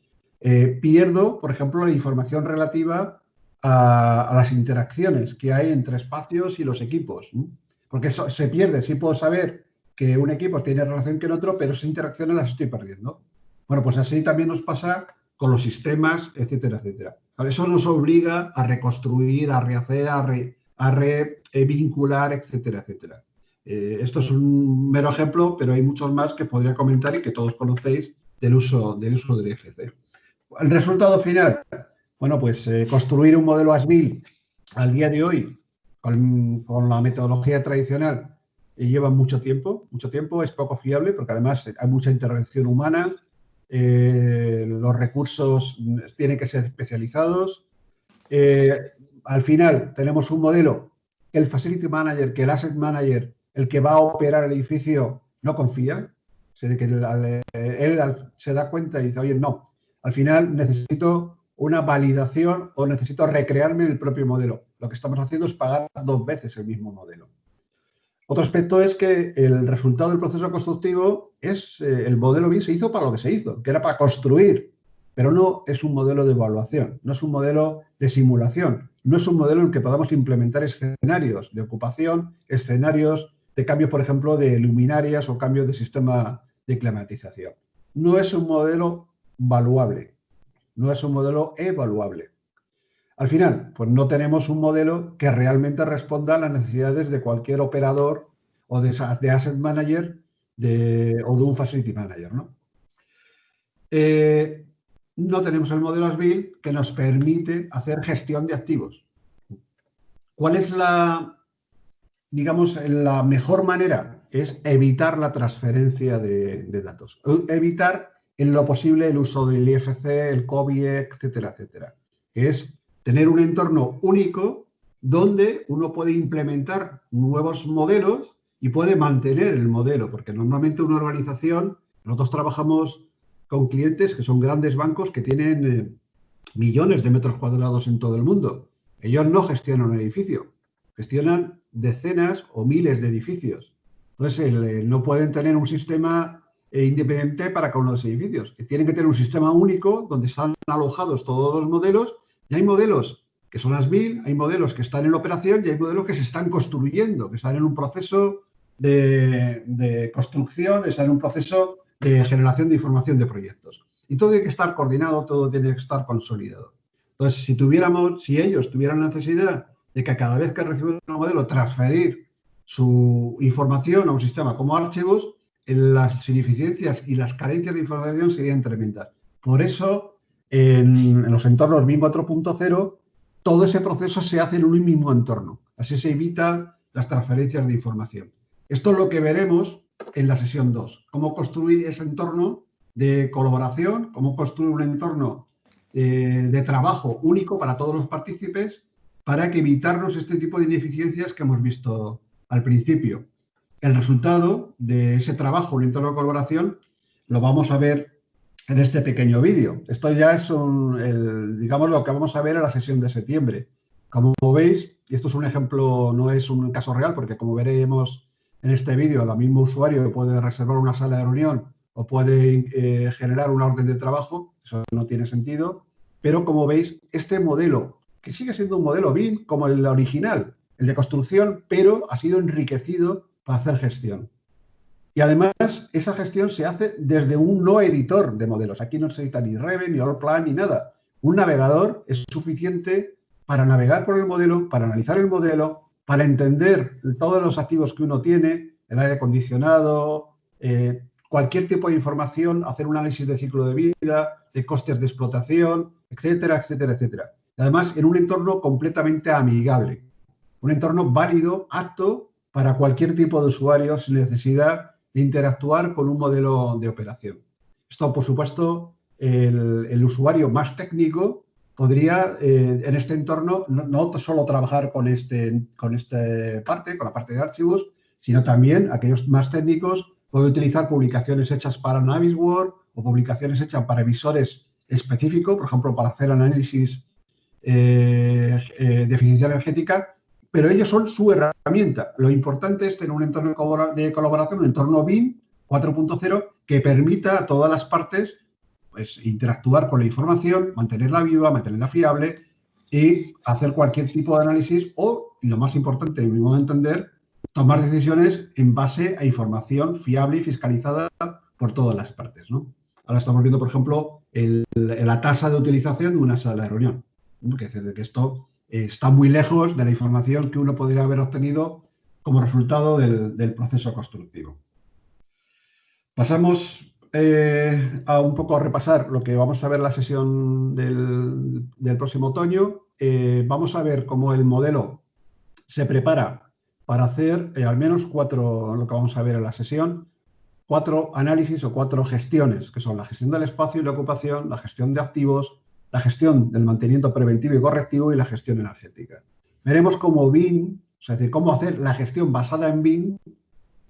pierdo, por ejemplo, la información relativa a las interacciones que hay entre espacios y los equipos, ¿no? Porque eso se pierde. Sí puedo saber que un equipo tiene relación con otro, pero esas interacciones las estoy perdiendo. Bueno, pues así también nos pasa con los sistemas, etcétera, etcétera. Eso nos obliga a reconstruir, a rehacer, a revincular, etcétera, etcétera. Esto es un mero ejemplo, pero hay muchos más que podría comentar y que todos conocéis del uso del IFC. El resultado final, bueno, pues construir un modelo as-built al día de hoy con la metodología tradicional lleva mucho tiempo, es poco fiable porque además hay mucha intervención humana, los recursos tienen que ser especializados. Al final tenemos un modelo que el Facility Manager, que el Asset Manager, el que va a operar el edificio, no confía. Él se da cuenta y dice, oye, no, al final necesito una validación o necesito recrearme en el propio modelo. Lo que estamos haciendo es pagar 2 veces el mismo modelo. Otro aspecto es que el resultado del proceso constructivo es el modelo BIM se hizo para lo que se hizo, que era para construir, pero no es un modelo de evaluación, no es un modelo de simulación, no es un modelo en el que podamos implementar escenarios de ocupación, escenarios de cambios, por ejemplo, de luminarias o cambios de sistema de climatización. No es un modelo valuable, no es un modelo evaluable. Al final, pues no tenemos un modelo que realmente responda a las necesidades de cualquier operador o de asset manager o de un facility manager, ¿no? No tenemos el modelo as-built que nos permite hacer gestión de activos. ¿Cuál es la mejor manera es evitar la transferencia de datos. Evitar en lo posible el uso del IFC, el COBIE, etcétera, etcétera. Que es tener un entorno único donde uno puede implementar nuevos modelos y puede mantener el modelo, porque normalmente una organización, nosotros trabajamos con clientes que son grandes bancos que tienen millones de metros cuadrados en todo el mundo. Ellos no gestionan un edificio, gestionan decenas o miles de edificios. Entonces, no pueden tener un sistema independiente para cada uno de los edificios. Tienen que tener un sistema único donde están alojados todos los modelos, y hay modelos que son las 1000, hay modelos que están en operación y hay modelos que se están construyendo, que están en un proceso de construcción, están en un proceso de generación de información de proyectos. Y todo tiene que estar coordinado, todo tiene que estar consolidado. Entonces, si ellos tuvieran la necesidad de que cada vez que reciben un modelo transferir su información a un sistema como Archibus, las ineficiencias y las carencias de información serían tremendas. Por eso, en los entornos BIM 4.0, todo ese proceso se hace en un mismo entorno. Así se evita las transferencias de información. Esto es lo que veremos en la sesión 2. Cómo construir ese entorno de colaboración, cómo construir un entorno de trabajo único para todos los partícipes para que evitarnos este tipo de ineficiencias que hemos visto al principio. El resultado de ese trabajo, un entorno de colaboración, lo vamos a ver en este pequeño vídeo. Esto ya es digamos, lo que vamos a ver en la sesión de septiembre. Como veis, y esto es un ejemplo, no es un caso real, porque como veremos en este vídeo, el mismo usuario puede reservar una sala de reunión o puede generar una orden de trabajo, eso no tiene sentido, pero como veis, este modelo, que sigue siendo un modelo BIM como el original, el de construcción, pero ha sido enriquecido para hacer gestión. Y además, esa gestión se hace desde un no editor de modelos. Aquí no se edita ni Revit, ni Allplan, ni nada. Un navegador es suficiente para navegar por el modelo, para analizar el modelo, para entender todos los activos que uno tiene, el aire acondicionado, cualquier tipo de información, hacer un análisis de ciclo de vida, de costes de explotación, etcétera, etcétera, etcétera. Además, en un entorno completamente amigable. Un entorno válido, apto para cualquier tipo de usuario sin necesidad de interactuar con un modelo de operación. Esto, por supuesto, el usuario más técnico podría, en este entorno, no solo trabajar con la parte de archivos, sino también aquellos más técnicos pueden utilizar publicaciones hechas para Navisworks o publicaciones hechas para emisores específicos, por ejemplo, para hacer análisis de eficiencia energética, pero ellos son su herramienta. Lo importante es tener un entorno de colaboración, un entorno BIM 4.0 que permita a todas las partes pues, interactuar con la información, mantenerla viva, mantenerla fiable y hacer cualquier tipo de análisis o, y lo más importante, en mi modo de entender, tomar decisiones en base a información fiable y fiscalizada por todas las partes, ¿no? Ahora estamos viendo, por ejemplo, la tasa de utilización de una sala de reunión. Que es decir, que esto está muy lejos de la información que uno podría haber obtenido como resultado del proceso constructivo. Pasamos a un poco a repasar lo que vamos a ver en la sesión del próximo otoño. Vamos a ver cómo el modelo se prepara para hacer al menos lo que vamos a ver en la sesión, 4 análisis o 4 gestiones, que son la gestión del espacio y la ocupación, la gestión de activos, la gestión del mantenimiento preventivo y correctivo y la gestión energética. Veremos cómo BIM, es decir, cómo hacer la gestión basada en BIM,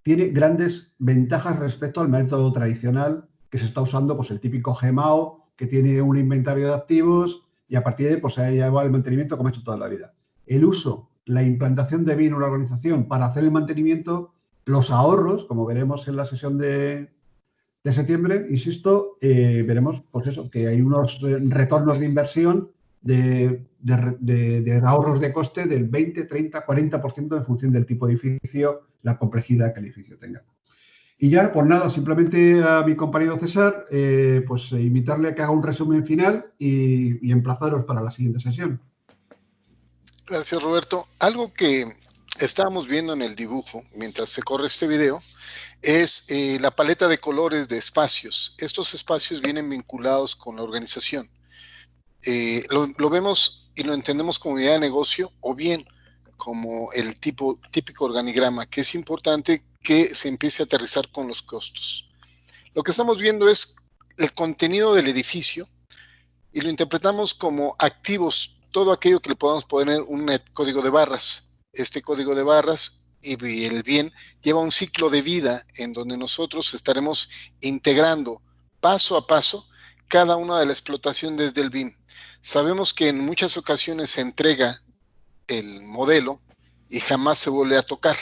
tiene grandes ventajas respecto al método tradicional que se está usando, pues el típico GMAO, que tiene un inventario de activos y a partir de ahí pues, se lleva el mantenimiento como ha hecho toda la vida. El uso, la implantación de BIM en una organización para hacer el mantenimiento, los ahorros, como veremos en la sesión de septiembre, insisto, veremos pues eso, que hay unos retornos de inversión de ahorros de coste del 20, 30, 40% en función del tipo de edificio, la complejidad que el edificio tenga. Y ya, pues nada, simplemente a mi compañero César, pues invitarle a que haga un resumen final y emplazaros para la siguiente sesión. Gracias, Roberto. Algo que estábamos viendo en el dibujo mientras se corre este video es la paleta de colores de espacios. Estos espacios vienen vinculados con la organización. Lo vemos y lo entendemos como unidad de negocio o bien como el típico organigrama, que es importante que se empiece a aterrizar con los costos. Lo que estamos viendo es el contenido del edificio y lo interpretamos como activos, todo aquello que le podamos poner un código de barras. Este código de barras y el bien lleva un ciclo de vida en donde nosotros estaremos integrando paso a paso cada una de la explotación desde el BIM. Sabemos que en muchas ocasiones se entrega el modelo y jamás se vuelve a tocar.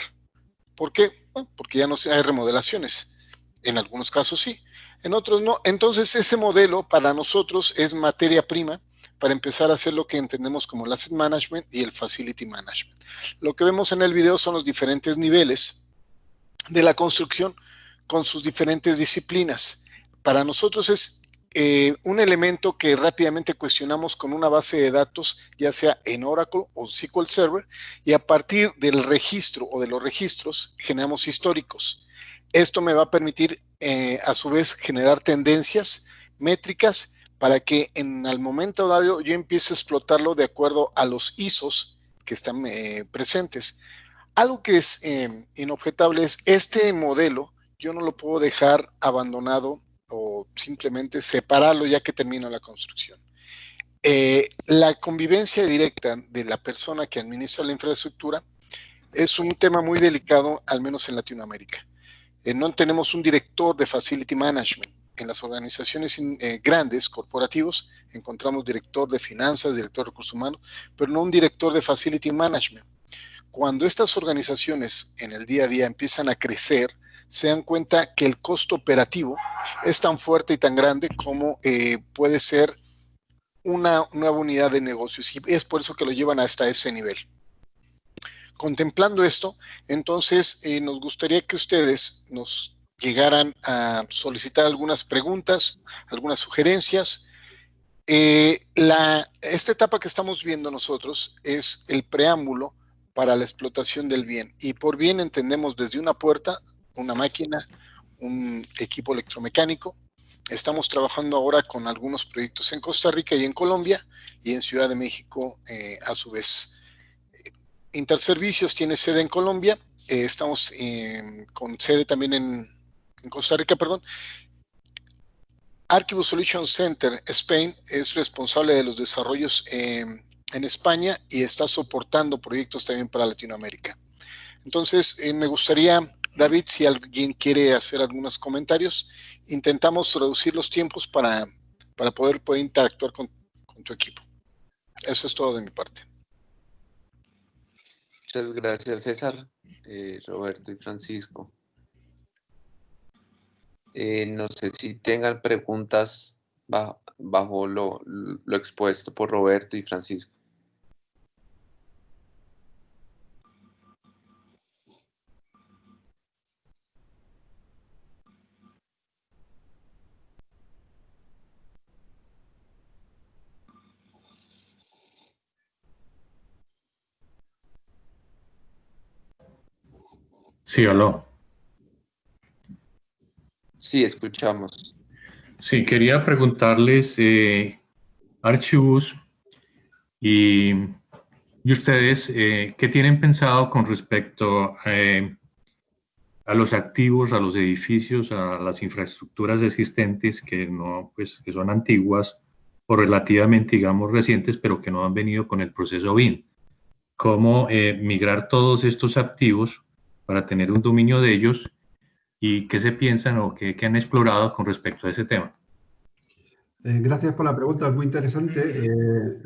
¿Por qué? Bueno, porque ya no hay remodelaciones. En algunos casos sí, en otros no. Entonces ese modelo para nosotros es materia prima para empezar a hacer lo que entendemos como el Asset Management y el Facility Management. Lo que vemos en el video son los diferentes niveles de la construcción con sus diferentes disciplinas. Para nosotros es un elemento que rápidamente cuestionamos con una base de datos, ya sea en Oracle o SQL Server, y a partir del registro o de los registros generamos históricos. Esto me va a permitir a su vez generar tendencias, métricas, para que al momento dado yo empiece a explotarlo de acuerdo a los ISOs que están presentes. Algo que es inobjetable es este modelo, yo no lo puedo dejar abandonado o simplemente separarlo ya que termino la construcción. La convivencia directa de la persona que administra la infraestructura es un tema muy delicado, al menos en Latinoamérica. No tenemos un director de Facility Management. En las organizaciones grandes, corporativos, encontramos director de finanzas, director de recursos humanos, pero no un director de Facility Management. Cuando estas organizaciones en el día a día empiezan a crecer, se dan cuenta que el costo operativo es tan fuerte y tan grande como puede ser una nueva unidad de negocios, y es por eso que lo llevan hasta ese nivel. Contemplando esto, entonces nos gustaría que ustedes nos llegaran a solicitar algunas preguntas, algunas sugerencias. Esta etapa que estamos viendo nosotros es el preámbulo para la explotación del bien, y por bien entendemos desde una puerta, una máquina, un equipo electromecánico. Estamos trabajando ahora con algunos proyectos en Costa Rica y en Colombia, y en Ciudad de México a su vez. Interservicios tiene sede en Colombia, estamos con sede también en Costa Rica, perdón. Archivo Solution Center Spain es responsable de los desarrollos en España y está soportando proyectos también para Latinoamérica. Entonces, me gustaría, David, si alguien quiere hacer algunos comentarios, intentamos reducir los tiempos para poder interactuar con tu equipo. Eso es todo de mi parte. Muchas gracias, César, Roberto y Francisco. No sé si tengan preguntas bajo lo expuesto por Roberto y Francisco. Sí, aló. Sí, escuchamos. Sí, quería preguntarles, Archibus, y ustedes, ¿qué tienen pensado con respecto a los activos, a los edificios, a las infraestructuras existentes que que son antiguas o relativamente, digamos, recientes, pero que no han venido con el proceso BIM? ¿Cómo migrar todos estos activos para tener un dominio de ellos? ¿Y qué se piensan o qué han explorado con respecto a ese tema? Gracias por la pregunta, es muy interesante.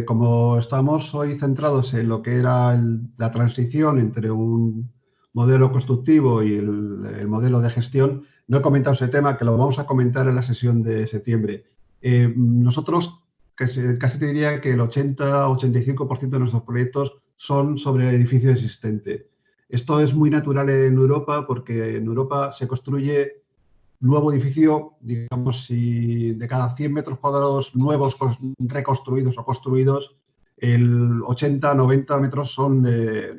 Como estamos hoy centrados en lo que era la transición entre un modelo constructivo y el modelo de gestión, no he comentado ese tema, que lo vamos a comentar en la sesión de septiembre. Nosotros, casi te diría que el 80-85% de nuestros proyectos son sobre el edificio existente. Esto es muy natural en Europa porque en Europa se construye nuevo edificio, digamos, si de cada 100 metros cuadrados nuevos reconstruidos o construidos, el 80-90 metros son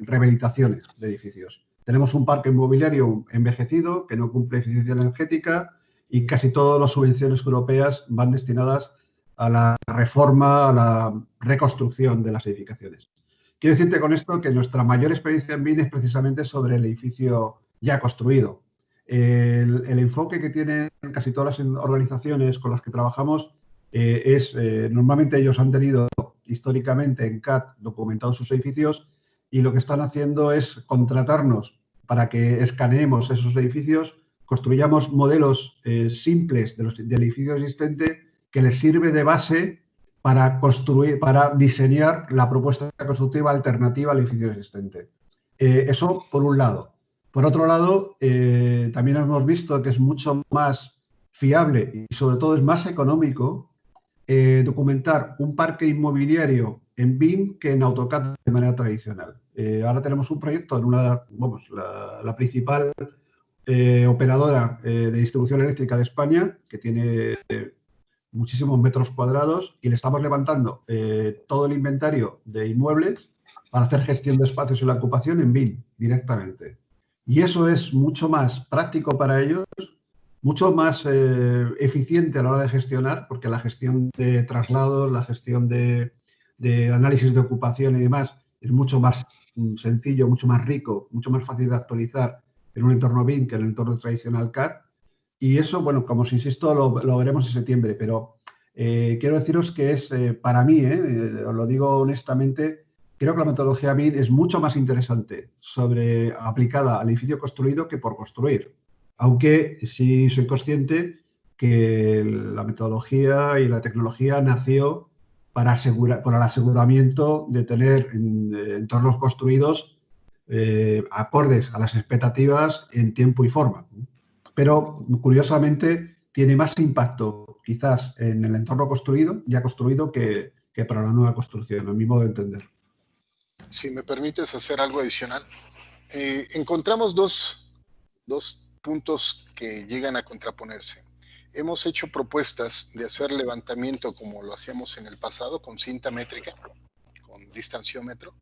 rehabilitaciones de edificios. Tenemos un parque inmobiliario envejecido que no cumple eficiencia energética y casi todas las subvenciones europeas van destinadas a la reforma, a la reconstrucción de las edificaciones. Quiero decirte con esto que nuestra mayor experiencia en BIM es precisamente sobre el edificio ya construido. El enfoque que tienen casi todas las organizaciones con las que trabajamos normalmente ellos han tenido históricamente en CAD documentados sus edificios y lo que están haciendo es contratarnos para que escaneemos esos edificios, construyamos modelos simples del edificio existente que les sirve de base para diseñar la propuesta constructiva alternativa al edificio existente. Eso por un lado. Por otro lado, también hemos visto que es mucho más fiable y sobre todo es más económico documentar un parque inmobiliario en BIM que en AutoCAD de manera tradicional. Ahora tenemos un proyecto en la principal operadora de distribución eléctrica de España, que tiene muchísimos metros cuadrados, y le estamos levantando todo el inventario de inmuebles para hacer gestión de espacios y la ocupación en BIM directamente. Y eso es mucho más práctico para ellos, mucho más eficiente a la hora de gestionar, porque la gestión de traslados, la gestión de análisis de ocupación y demás es mucho más sencillo, mucho más rico, mucho más fácil de actualizar en un entorno BIM que en el entorno tradicional CAD. Y eso, bueno, como os insisto, lo veremos en septiembre, pero quiero deciros que es, para mí, os lo digo honestamente, creo que la metodología BIM es mucho más interesante aplicada al edificio construido que por construir. Aunque sí soy consciente que la metodología y la tecnología nació para el aseguramiento de tener entornos construidos acordes a las expectativas en tiempo y forma. Pero, curiosamente, tiene más impacto quizás en el entorno ya construido, que para la nueva construcción, a mi modo de entender. Si me permites hacer algo adicional. Encontramos dos puntos que llegan a contraponerse. Hemos hecho propuestas de hacer levantamiento como lo hacíamos en el pasado, con cinta métrica, con distanciómetro,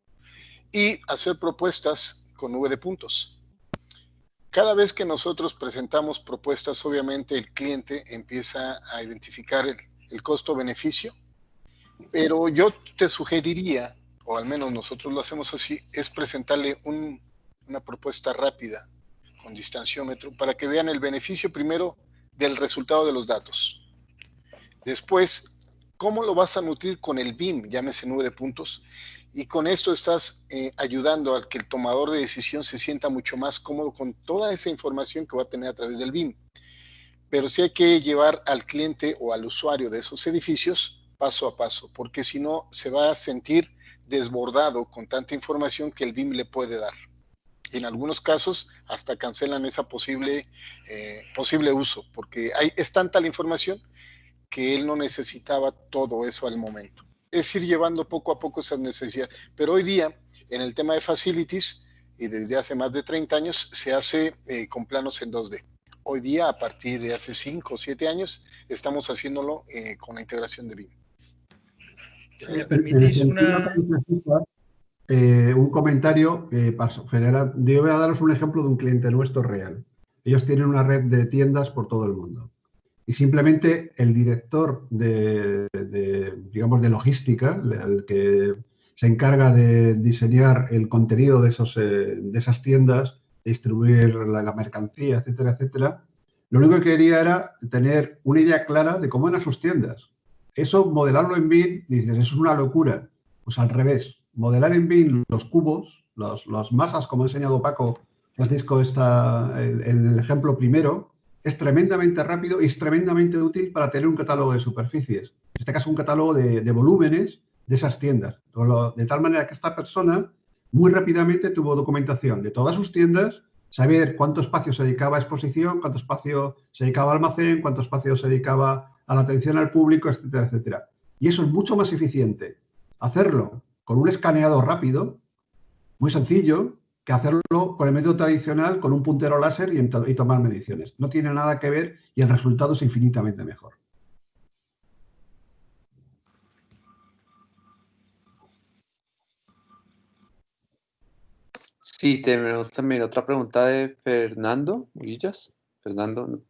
y hacer propuestas con nube de puntos. Cada vez que nosotros presentamos propuestas, obviamente el cliente empieza a identificar el costo-beneficio, pero yo te sugeriría, o al menos nosotros lo hacemos así, es presentarle una propuesta rápida con distanciómetro para que vean el beneficio primero del resultado de los datos. Después, ¿cómo lo vas a nutrir con el BIM? Llámese nube de puntos. Y con esto estás ayudando a que el tomador de decisión se sienta mucho más cómodo con toda esa información que va a tener a través del BIM. Pero sí hay que llevar al cliente o al usuario de esos edificios paso a paso, porque si no se va a sentir desbordado con tanta información que el BIM le puede dar. Y en algunos casos hasta cancelan esa posible uso, porque es tanta la información que él no necesitaba todo eso al momento. Es ir llevando poco a poco esas necesidades. Pero hoy día, en el tema de facilities, y desde hace más de 30 años, se hace con planos en 2D. Hoy día, a partir de hace 5 o 7 años, estamos haciéndolo con la integración de BIM. Si me permitís un comentario yo voy a daros un ejemplo de un cliente nuestro real. Ellos tienen una red de tiendas por todo el mundo y simplemente el director de logística, el que se encarga de diseñar el contenido de esas tiendas, distribuir la mercancía, etcétera, etcétera, lo único que quería era tener una idea clara de cómo eran sus tiendas. Eso, modelarlo en BIM, dices, eso es una locura. Pues al revés, modelar en BIM los cubos, las masas, como ha enseñado Paco, Francisco, el ejemplo primero, es tremendamente rápido y es tremendamente útil para tener un catálogo de superficies. En este caso, un catálogo de volúmenes de esas tiendas. De tal manera que esta persona muy rápidamente tuvo documentación de todas sus tiendas, saber cuánto espacio se dedicaba a exposición, cuánto espacio se dedicaba a almacén, cuánto espacio se dedicaba a la atención al público, etcétera, etcétera. Y eso es mucho más eficiente hacerlo con un escaneado rápido, muy sencillo, que hacerlo con el método tradicional, con un puntero láser y tomar mediciones. No tiene nada que ver y el resultado es infinitamente mejor. Sí, tenemos también otra pregunta de Fernando Villas. Fernando.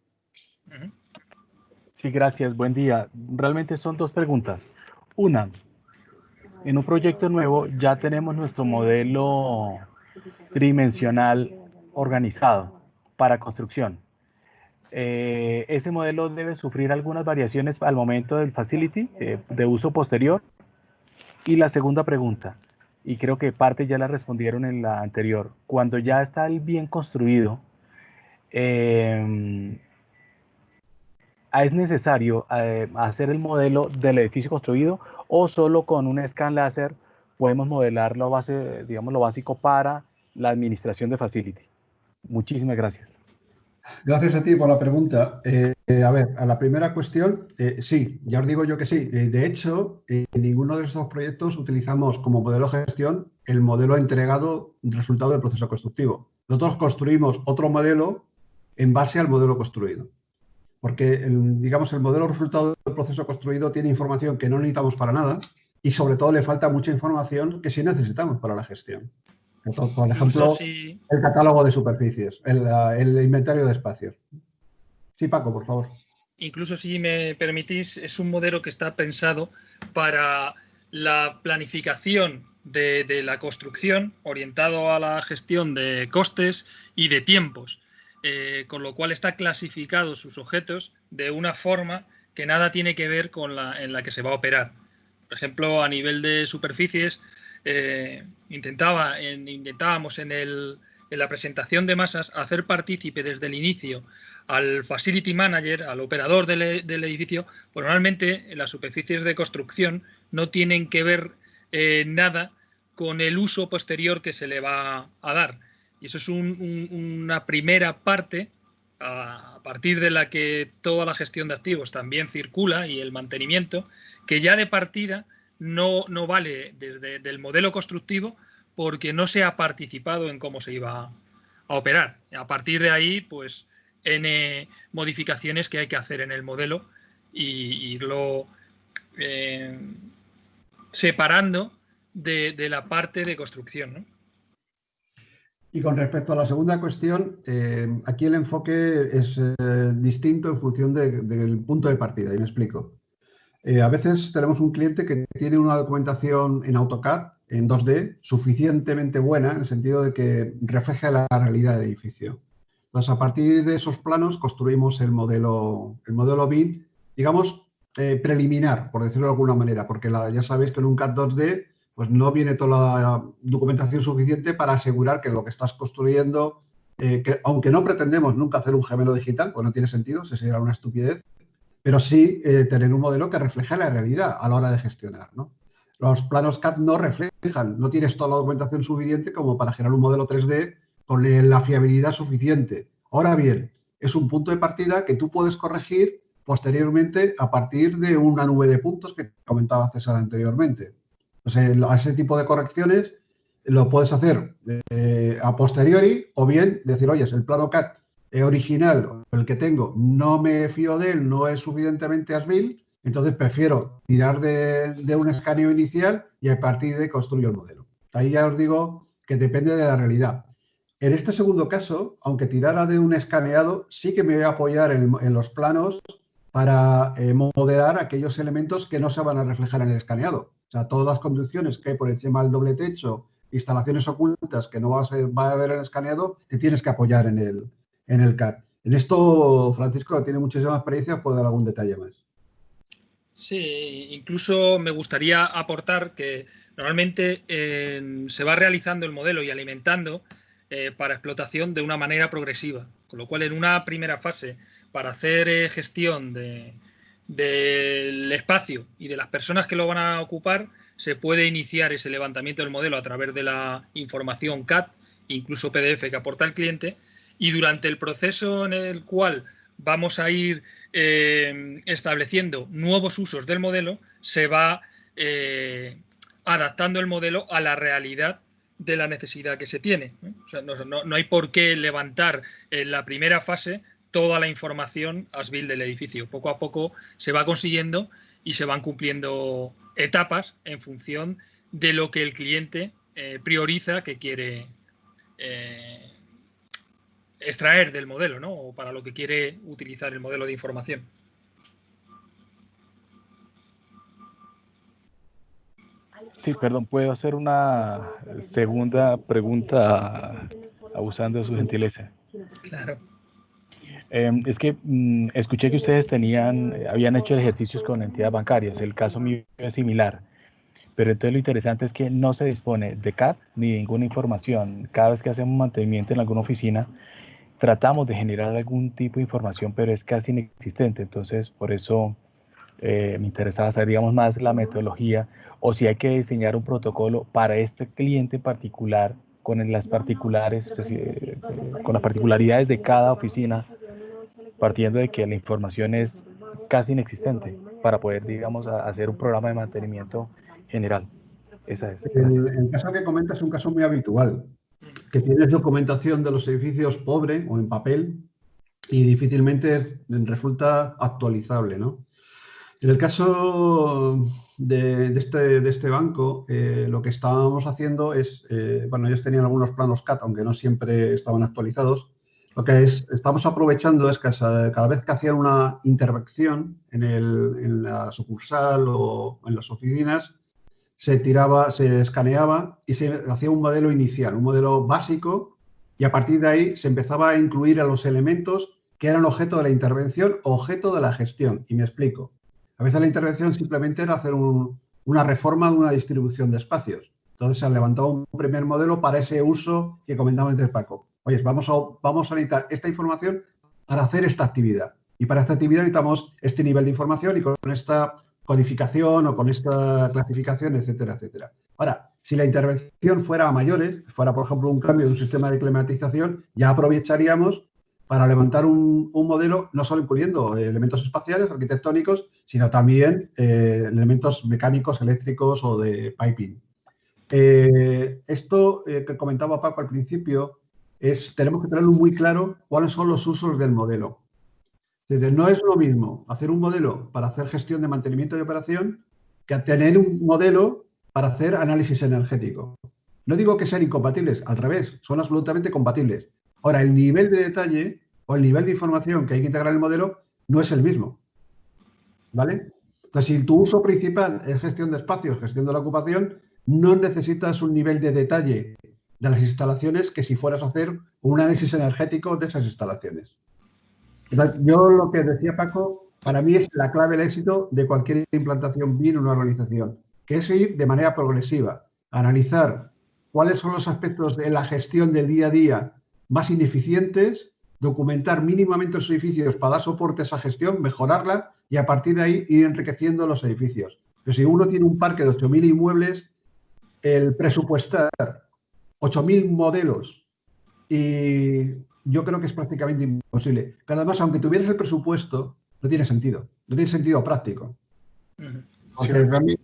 Sí, gracias. Buen día. Realmente son dos preguntas. Una, en un proyecto nuevo ya tenemos nuestro modelo tridimensional organizado. para construcción. Ese modelo debe sufrir algunas variaciones al momento del facility, de uso posterior. Y la segunda pregunta, y creo que parte ya la respondieron en la anterior, cuando ya está el bien construido, ¿es necesario hacer el modelo del edificio construido o solo con un scan láser podemos modelar lo básico para la administración de facility? Muchísimas gracias. Gracias a ti por la pregunta. A ver, a la primera cuestión, sí, ya os digo yo que sí. De hecho, en ninguno de estos proyectos utilizamos como modelo de gestión el modelo entregado resultado del proceso constructivo. Nosotros construimos otro modelo en base al modelo construido. Porque, digamos, el modelo resultado del proceso construido tiene información que no necesitamos para nada y, sobre todo, le falta mucha información que sí necesitamos para la gestión. Entonces, por ejemplo, si, el catálogo de superficies, el inventario de espacios. Sí, Paco, por favor. Incluso si me permitís, es un modelo que está pensado para la planificación de la construcción, orientado a la gestión de costes y de tiempos, con lo cual está clasificado sus objetos de una forma que nada tiene que ver con en la que se va a operar. Por ejemplo, a nivel de superficies, intentábamos en la presentación de masas hacer partícipe desde el inicio al facility manager, al operador del edificio, pues normalmente las superficies de construcción no tienen que ver nada con el uso posterior que se le va a dar. Y eso es una primera parte a partir de la que toda la gestión de activos también circula y el mantenimiento, que ya de partida no vale desde el modelo constructivo porque no se ha participado en cómo se iba a operar. A partir de ahí, pues, N modificaciones que hay que hacer en el modelo y irlo separando de la parte de construcción, ¿no? Y con respecto a la segunda cuestión, aquí el enfoque es distinto en función del punto de partida, y me explico. A veces tenemos un cliente que tiene una documentación en AutoCAD, en 2D, suficientemente buena, en el sentido de que refleja la realidad del edificio. Entonces, a partir de esos planos construimos el modelo BIM, digamos, preliminar, por decirlo de alguna manera, porque ya sabéis que en un CAD 2D pues no viene toda la documentación suficiente para asegurar que lo que estás construyendo, que aunque no pretendemos nunca hacer un gemelo digital, pues no tiene sentido, eso sería una estupidez, pero sí tener un modelo que refleje la realidad a la hora de gestionar, ¿no? Los planos CAD no reflejan, no tienes toda la documentación suficiente como para generar un modelo 3D con la fiabilidad suficiente. Ahora bien, es un punto de partida que tú puedes corregir posteriormente a partir de una nube de puntos que comentaba César anteriormente. O sea, a ese tipo de correcciones lo puedes hacer a posteriori o bien decir, oye, el plano CAD original, el que tengo, no me fío de él, no es suficientemente ASBIL, entonces prefiero tirar de un escaneo inicial y a partir de ahí construyo el modelo. Ahí ya os digo que depende de la realidad. En este segundo caso, aunque tirara de un escaneado, sí que me voy a apoyar en los planos para modelar aquellos elementos que no se van a reflejar en el escaneado. O sea, todas las conducciones que hay por encima del doble techo, instalaciones ocultas que no va a ver en el escaneado, te tienes que apoyar en el CAD. En esto, Francisco, tiene muchísima experiencia, puede dar algún detalle más. Sí, incluso me gustaría aportar que normalmente se va realizando el modelo y alimentando para explotación de una manera progresiva, con lo cual en una primera fase para hacer gestión del espacio y de las personas que lo van a ocupar, se puede iniciar ese levantamiento del modelo a través de la información CAD, incluso PDF que aporta el cliente, y durante el proceso en el cual vamos a ir estableciendo nuevos usos del modelo, se va adaptando el modelo a la realidad de la necesidad que se tiene. O sea, no hay por qué levantar en la primera fase toda la información ASBIL del edificio. Poco a poco se va consiguiendo y se van cumpliendo etapas en función de lo que el cliente prioriza que quiere extraer del modelo, ¿no? O para lo que quiere utilizar el modelo de información. Sí, perdón, ¿puedo hacer una segunda pregunta abusando de su gentileza? Claro. Es que escuché que ustedes habían hecho ejercicios con entidades bancarias. El caso mío es similar. Pero entonces lo interesante es que no se dispone de CAD ni de ninguna información. Cada vez que hacemos mantenimiento en alguna oficina, tratamos de generar algún tipo de información, pero es casi inexistente. Entonces, por eso me interesaba saber, digamos, más la metodología o si hay que diseñar un protocolo para este cliente en particular con las particularidades de cada oficina, partiendo de que la información es casi inexistente para poder, digamos, hacer un programa de mantenimiento general. Esa es. El caso que comentas es un caso muy habitual, que tienes documentación de los edificios pobre o en papel y difícilmente resulta actualizable, ¿no? En el caso de este banco, lo que estábamos haciendo es, bueno, ellos tenían algunos planos CAD, aunque no siempre estaban actualizados. Lo que estamos aprovechando es que cada vez que hacían una intervención en la sucursal o en las oficinas, se escaneaba y se hacía un modelo inicial, un modelo básico, y a partir de ahí se empezaba a incluir a los elementos que eran objeto de la intervención o objeto de la gestión. Y me explico. A veces la intervención simplemente era hacer una reforma de una distribución de espacios. Entonces se ha levantado un primer modelo para ese uso que comentaba antes Paco. Oye, vamos a necesitar esta información para hacer esta actividad. Y para esta actividad necesitamos este nivel de información y con esta codificación o con esta clasificación, etcétera, etcétera. Ahora, si la intervención fuera a mayores, fuera, por ejemplo, un cambio de un sistema de climatización, ya aprovecharíamos para levantar un modelo, no solo incluyendo elementos espaciales, arquitectónicos, sino también elementos mecánicos, eléctricos o de piping. Esto que comentaba Paco al principio, tenemos que tenerlo muy claro cuáles son los usos del modelo. No es lo mismo hacer un modelo para hacer gestión de mantenimiento y operación que tener un modelo para hacer análisis energético. No digo que sean incompatibles, al revés, son absolutamente compatibles. Ahora, el nivel de detalle o el nivel de información que hay que integrar en el modelo no es el mismo. ¿Vale? Entonces, si tu uso principal es gestión de espacios, gestión de la ocupación, no necesitas un nivel de detalle de las instalaciones que si fueras a hacer un análisis energético de esas instalaciones. Entonces, yo lo que decía Paco, para mí es la clave del éxito de cualquier implantación BIM en una organización, que es ir de manera progresiva, analizar cuáles son los aspectos de la gestión del día a día más ineficientes, documentar mínimamente los edificios para dar soporte a esa gestión, mejorarla y a partir de ahí ir enriqueciendo los edificios. Pero si uno tiene un parque de 8.000 inmuebles, el presupuestar 8.000 modelos y yo creo que es prácticamente imposible. Pero además, aunque tuvieras el presupuesto, no tiene sentido. No tiene sentido práctico. Porque realmente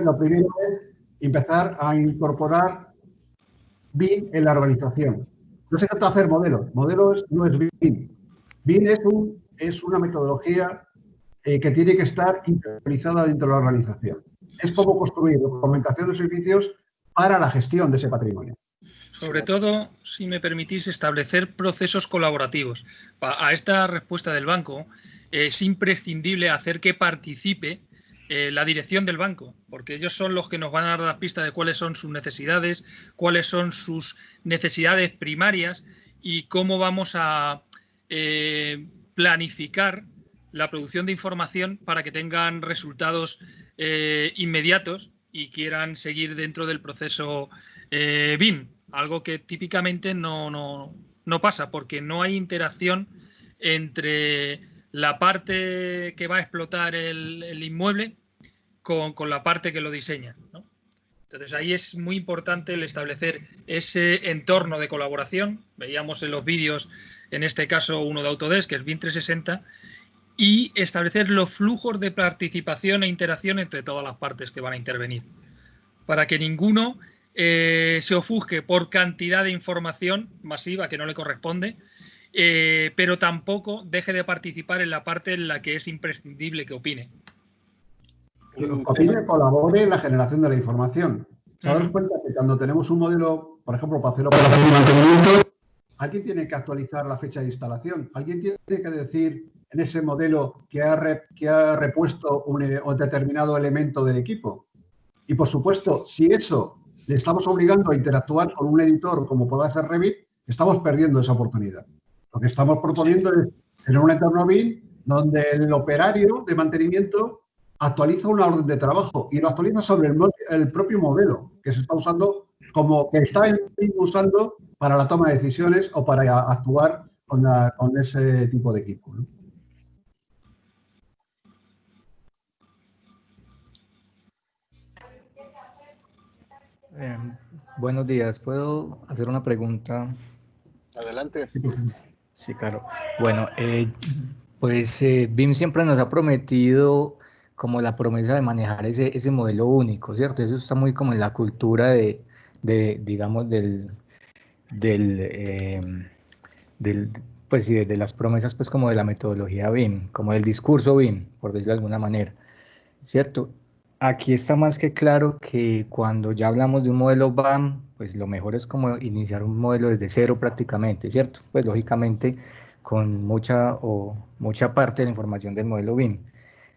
lo primero es empezar a incorporar BIM en la organización. No se trata de hacer modelos. Modelos no es BIM. BIM es una metodología que tiene que estar interiorizada dentro de la organización. Es como construir documentación de servicios para la gestión de ese patrimonio. Sobre todo, si me permitís, establecer procesos colaborativos. A esta respuesta del banco es imprescindible hacer que participe la dirección del banco, porque ellos son los que nos van a dar la pista de cuáles son sus necesidades, cuáles son sus necesidades primarias y cómo vamos a planificar la producción de información para que tengan resultados inmediatos y quieran seguir dentro del proceso BIM. Algo que típicamente no pasa porque no hay interacción entre la parte que va a explotar el inmueble con la parte que lo diseña, ¿no? Entonces ahí es muy importante el establecer ese entorno de colaboración. Veíamos en los vídeos, en este caso uno de Autodesk, que es BIM 360, y establecer los flujos de participación e interacción entre todas las partes que van a intervenir, para que ninguno se ofusque por cantidad de información masiva que no le corresponde, pero tampoco deje de participar en la parte en la que es imprescindible que opine. Colabore en la generación de la información. Se daros cuenta que cuando tenemos un modelo, por ejemplo, para hacer operaciones de mantenimiento, alguien tiene que actualizar la fecha de instalación. Alguien tiene que decir en ese modelo que ha repuesto un determinado elemento del equipo. Y, por supuesto, si eso le estamos obligando a interactuar con un editor como pueda ser Revit, estamos perdiendo esa oportunidad. Lo que estamos proponiendo es tener un entorno BIM donde el operario de mantenimiento actualiza una orden de trabajo y lo actualiza sobre el propio modelo que se está usando, como que está usando para la toma de decisiones o para actuar con ese tipo de equipo, ¿no? Buenos días, ¿puedo hacer una pregunta? Adelante. Sí, claro. Bueno, pues BIM siempre nos ha prometido como la promesa de manejar ese modelo único, ¿cierto? Eso está muy como en la cultura digamos, del, pues sí, de las promesas, pues como de la metodología BIM, como del discurso BIM, por decirlo de alguna manera, ¿cierto? Aquí está más que claro que cuando ya hablamos de un modelo BAM, pues lo mejor es como iniciar un modelo desde cero prácticamente, ¿cierto? Pues lógicamente con mucha parte de la información del modelo BIM,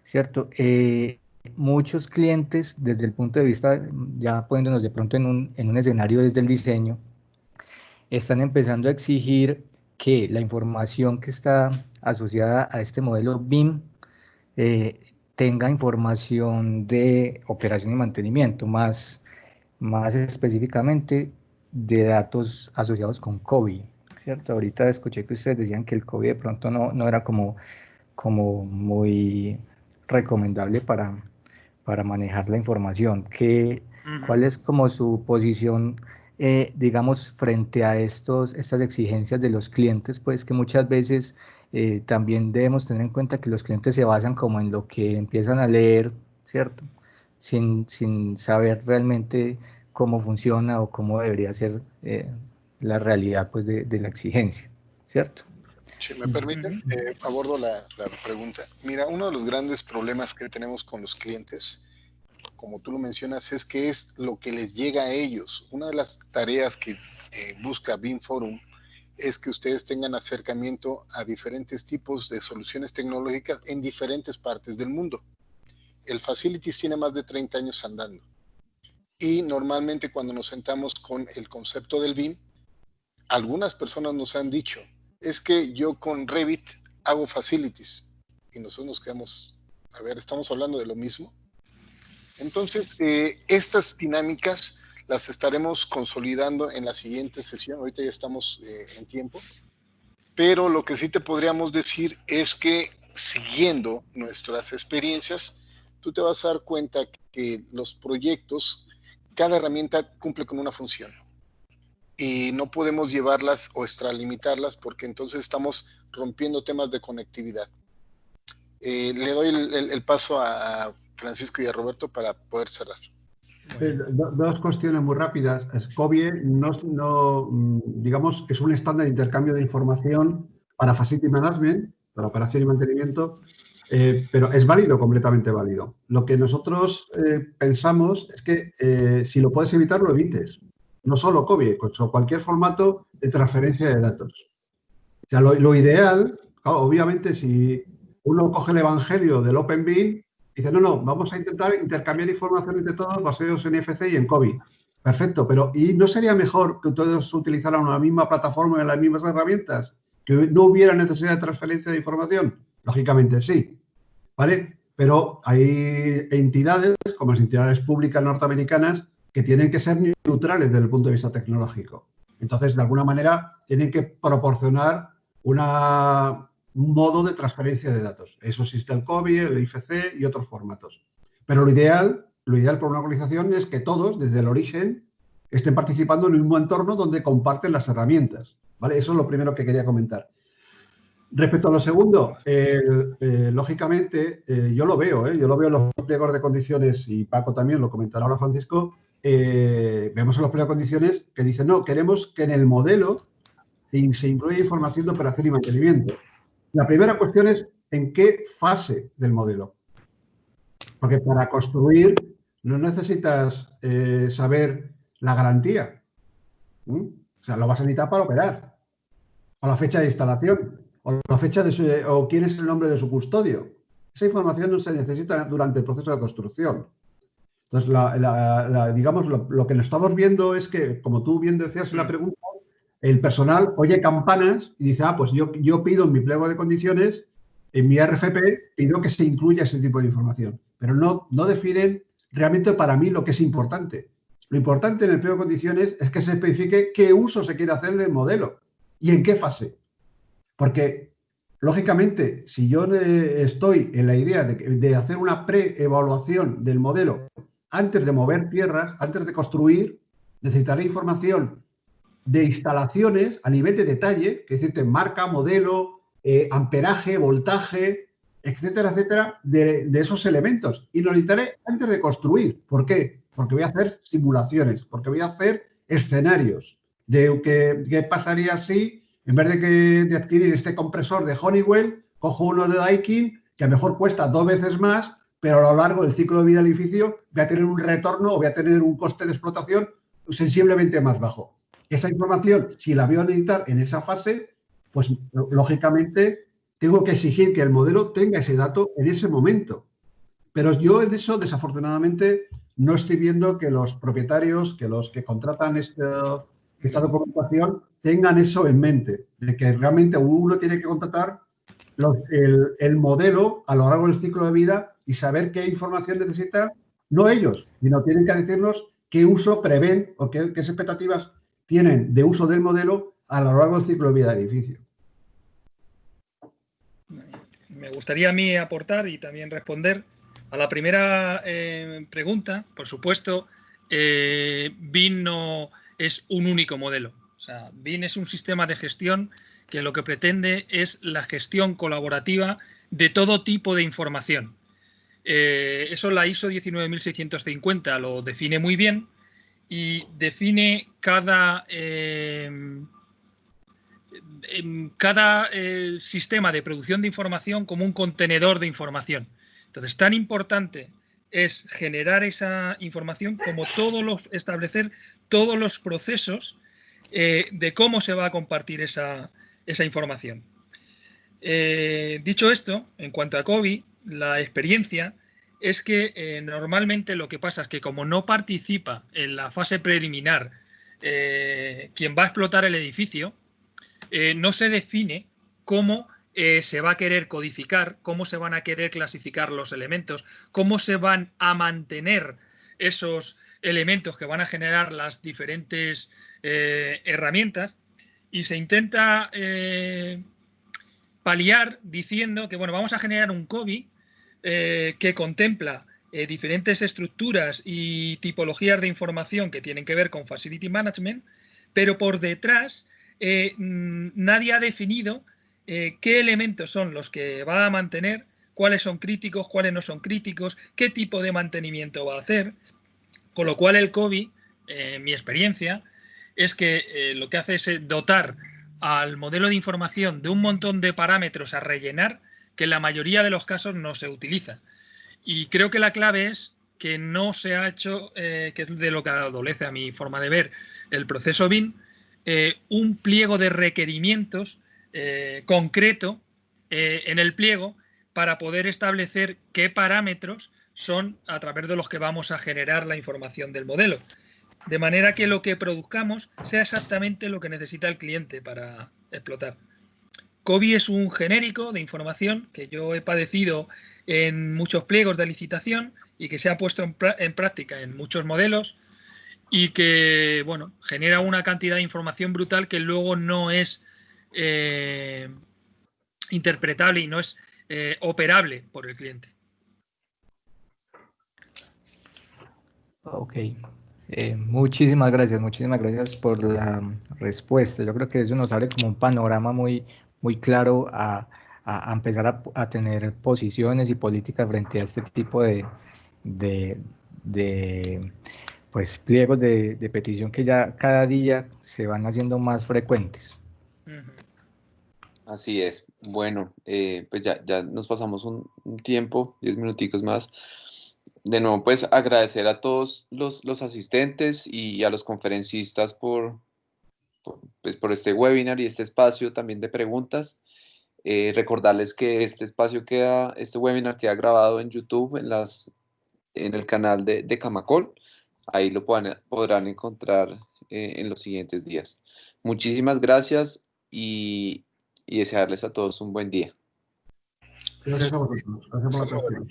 ¿cierto? Muchos clientes, desde el punto de vista, ya poniéndonos de pronto en un escenario desde el diseño, están empezando a exigir que la información que está asociada a este modelo BIM tenga información de operación y mantenimiento, más específicamente de datos asociados con COVID, ¿cierto? Ahorita escuché que ustedes decían que el COVID de pronto no era como muy recomendable para manejar la información. ¿Cuál es como su posición, digamos, frente a estas exigencias de los clientes? Pues que muchas veces también debemos tener en cuenta que los clientes se basan como en lo que empiezan a leer, ¿cierto? Sin saber realmente cómo funciona o cómo debería ser la realidad pues, de la exigencia, ¿cierto? Si me permiten, abordo la pregunta. Mira, uno de los grandes problemas que tenemos con los clientes, como tú lo mencionas, es que es lo que les llega a ellos. Una de las tareas que busca BIM Forum es que ustedes tengan acercamiento a diferentes tipos de soluciones tecnológicas en diferentes partes del mundo. El Facilities tiene más de 30 años andando. Y normalmente cuando nos sentamos con el concepto del BIM, algunas personas nos han dicho, es que yo con Revit hago Facilities. Y nosotros nos quedamos, a ver, ¿estamos hablando de lo mismo? Entonces, estas dinámicas las estaremos consolidando en la siguiente sesión. Ahorita ya estamos en tiempo. Pero lo que sí te podríamos decir es que siguiendo nuestras experiencias, tú te vas a dar cuenta que los proyectos, cada herramienta cumple con una función. Y no podemos llevarlas o extralimitarlas porque entonces estamos rompiendo temas de conectividad. Le doy el paso a Francisco y a Roberto para poder cerrar. Dos cuestiones muy rápidas. SCOBIE digamos, es un estándar de intercambio de información para Facility Management, para operación y mantenimiento, pero es válido, completamente válido. Lo que nosotros pensamos es que si lo puedes evitar, lo evites. No solo COBIE, sino cualquier formato de transferencia de datos. O sea, lo ideal, claro, obviamente, si uno coge el evangelio del Open BIM, dice, no, vamos a intentar intercambiar información entre todos basados en NFC y en COVID. Perfecto, pero ¿y no sería mejor que todos utilizaran una misma plataforma y las mismas herramientas? ¿Que no hubiera necesidad de transferencia de información? Lógicamente sí, ¿vale? Pero hay entidades, como las entidades públicas norteamericanas, que tienen que ser neutrales desde el punto de vista tecnológico. Entonces, de alguna manera, tienen que proporcionar un modo de transferencia de datos. Eso existe el COBI, el IFC y otros formatos. Pero lo ideal para una organización es que todos, desde el origen, estén participando en un mismo entorno donde comparten las herramientas, ¿vale? Eso es lo primero que quería comentar. Respecto a lo segundo, lógicamente, yo lo veo en los pliegos de condiciones, y Paco también lo comentará ahora Francisco, vemos en los pliegos de condiciones que dicen, no, queremos que en el modelo se incluya información de operación y mantenimiento. La primera cuestión es en qué fase del modelo. Porque para construir no necesitas saber la garantía. O sea, lo vas a necesitar para operar. O la fecha de instalación. O la fecha o quién es el nombre de su custodio. Esa información no se necesita durante el proceso de construcción. Entonces, digamos, lo que nos estamos viendo es que, como tú bien decías en la pregunta, el personal oye campanas y dice, pues yo pido en mi pliego de condiciones, en mi RFP, pido que se incluya ese tipo de información. Pero no definen realmente para mí lo que es importante. Lo importante en el pliego de condiciones es que se especifique qué uso se quiere hacer del modelo y en qué fase. Porque, lógicamente, si yo estoy en la idea de hacer una pre-evaluación del modelo antes de mover tierras, antes de construir, necesitaré información de instalaciones a nivel de detalle, que es decir, marca, modelo, amperaje, voltaje, etcétera, etcétera, de esos elementos. Y lo necesitaré antes de construir. ¿Por qué? Porque voy a hacer simulaciones, porque voy a hacer escenarios de qué pasaría si, en vez de adquirir este compresor de Honeywell, cojo uno de Daikin, que a lo mejor cuesta 2 veces más, pero a lo largo del ciclo de vida del edificio voy a tener un retorno o voy a tener un coste de explotación sensiblemente más bajo. Esa información, si la voy a necesitar en esa fase, pues lógicamente tengo que exigir que el modelo tenga ese dato en ese momento. Pero yo en eso, desafortunadamente, no estoy viendo que los propietarios, que los que contratan esta documentación, tengan eso en mente, de que realmente uno tiene que contratar el modelo a lo largo del ciclo de vida y saber qué información necesitan, no ellos, sino tienen que decirnos qué uso prevén o qué expectativas tienen de uso del modelo a lo largo del ciclo de vida del edificio. Me gustaría a mí aportar y también responder a la primera pregunta. Por supuesto, BIM no es un único modelo. O sea, BIM es un sistema de gestión que lo que pretende es la gestión colaborativa de todo tipo de información. Eso la ISO 19650 lo define muy bien y define cada sistema de producción de información como un contenedor de información. Entonces, tan importante es generar esa información como establecer todos los procesos de cómo se va a compartir esa información. Dicho esto, en cuanto a COVID, la experiencia es que normalmente lo que pasa es que como no participa en la fase preliminar quien va a explotar el edificio, no se define cómo se va a querer codificar, cómo se van a querer clasificar los elementos, cómo se van a mantener esos elementos que van a generar las diferentes herramientas, y se intenta paliar diciendo que bueno, vamos a generar un COBI que contempla diferentes estructuras y tipologías de información que tienen que ver con Facility Management, pero por detrás nadie ha definido qué elementos son los que va a mantener, cuáles son críticos, cuáles no son críticos, qué tipo de mantenimiento va a hacer, con lo cual el COBI, mi experiencia, es que lo que hace es dotar al modelo de información de un montón de parámetros a rellenar que en la mayoría de los casos no se utiliza. Y creo que la clave es que no se ha hecho, que es de lo que adolece a mi forma de ver el proceso BIM, un pliego de requerimientos concreto en el pliego para poder establecer qué parámetros son a través de los que vamos a generar la información del modelo. De manera que lo que produzcamos sea exactamente lo que necesita el cliente para explotar. COBI es un genérico de información que yo he padecido en muchos pliegos de licitación y que se ha puesto en práctica en muchos modelos y que, bueno, genera una cantidad de información brutal que luego no es interpretable y no es operable por el cliente. Ok. Muchísimas gracias por la respuesta. Yo creo que eso nos abre como un panorama muy claro a empezar a tener posiciones y políticas frente a este tipo de pues, pliegos de petición que ya cada día se van haciendo más frecuentes. Así es. Bueno, pues ya nos pasamos un tiempo, 10 minuticos más. De nuevo, pues agradecer a todos los asistentes y a los conferencistas por este webinar y este espacio también de preguntas. Recordarles que este webinar queda grabado en YouTube, en el canal de Camacol. ahí lo podrán encontrar en los siguientes días. Muchísimas gracias y desearles a todos un buen día. Gracias a vosotros. Gracias por la atención.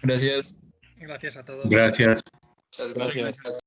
Gracias. Gracias a todos. Gracias. Muchas gracias.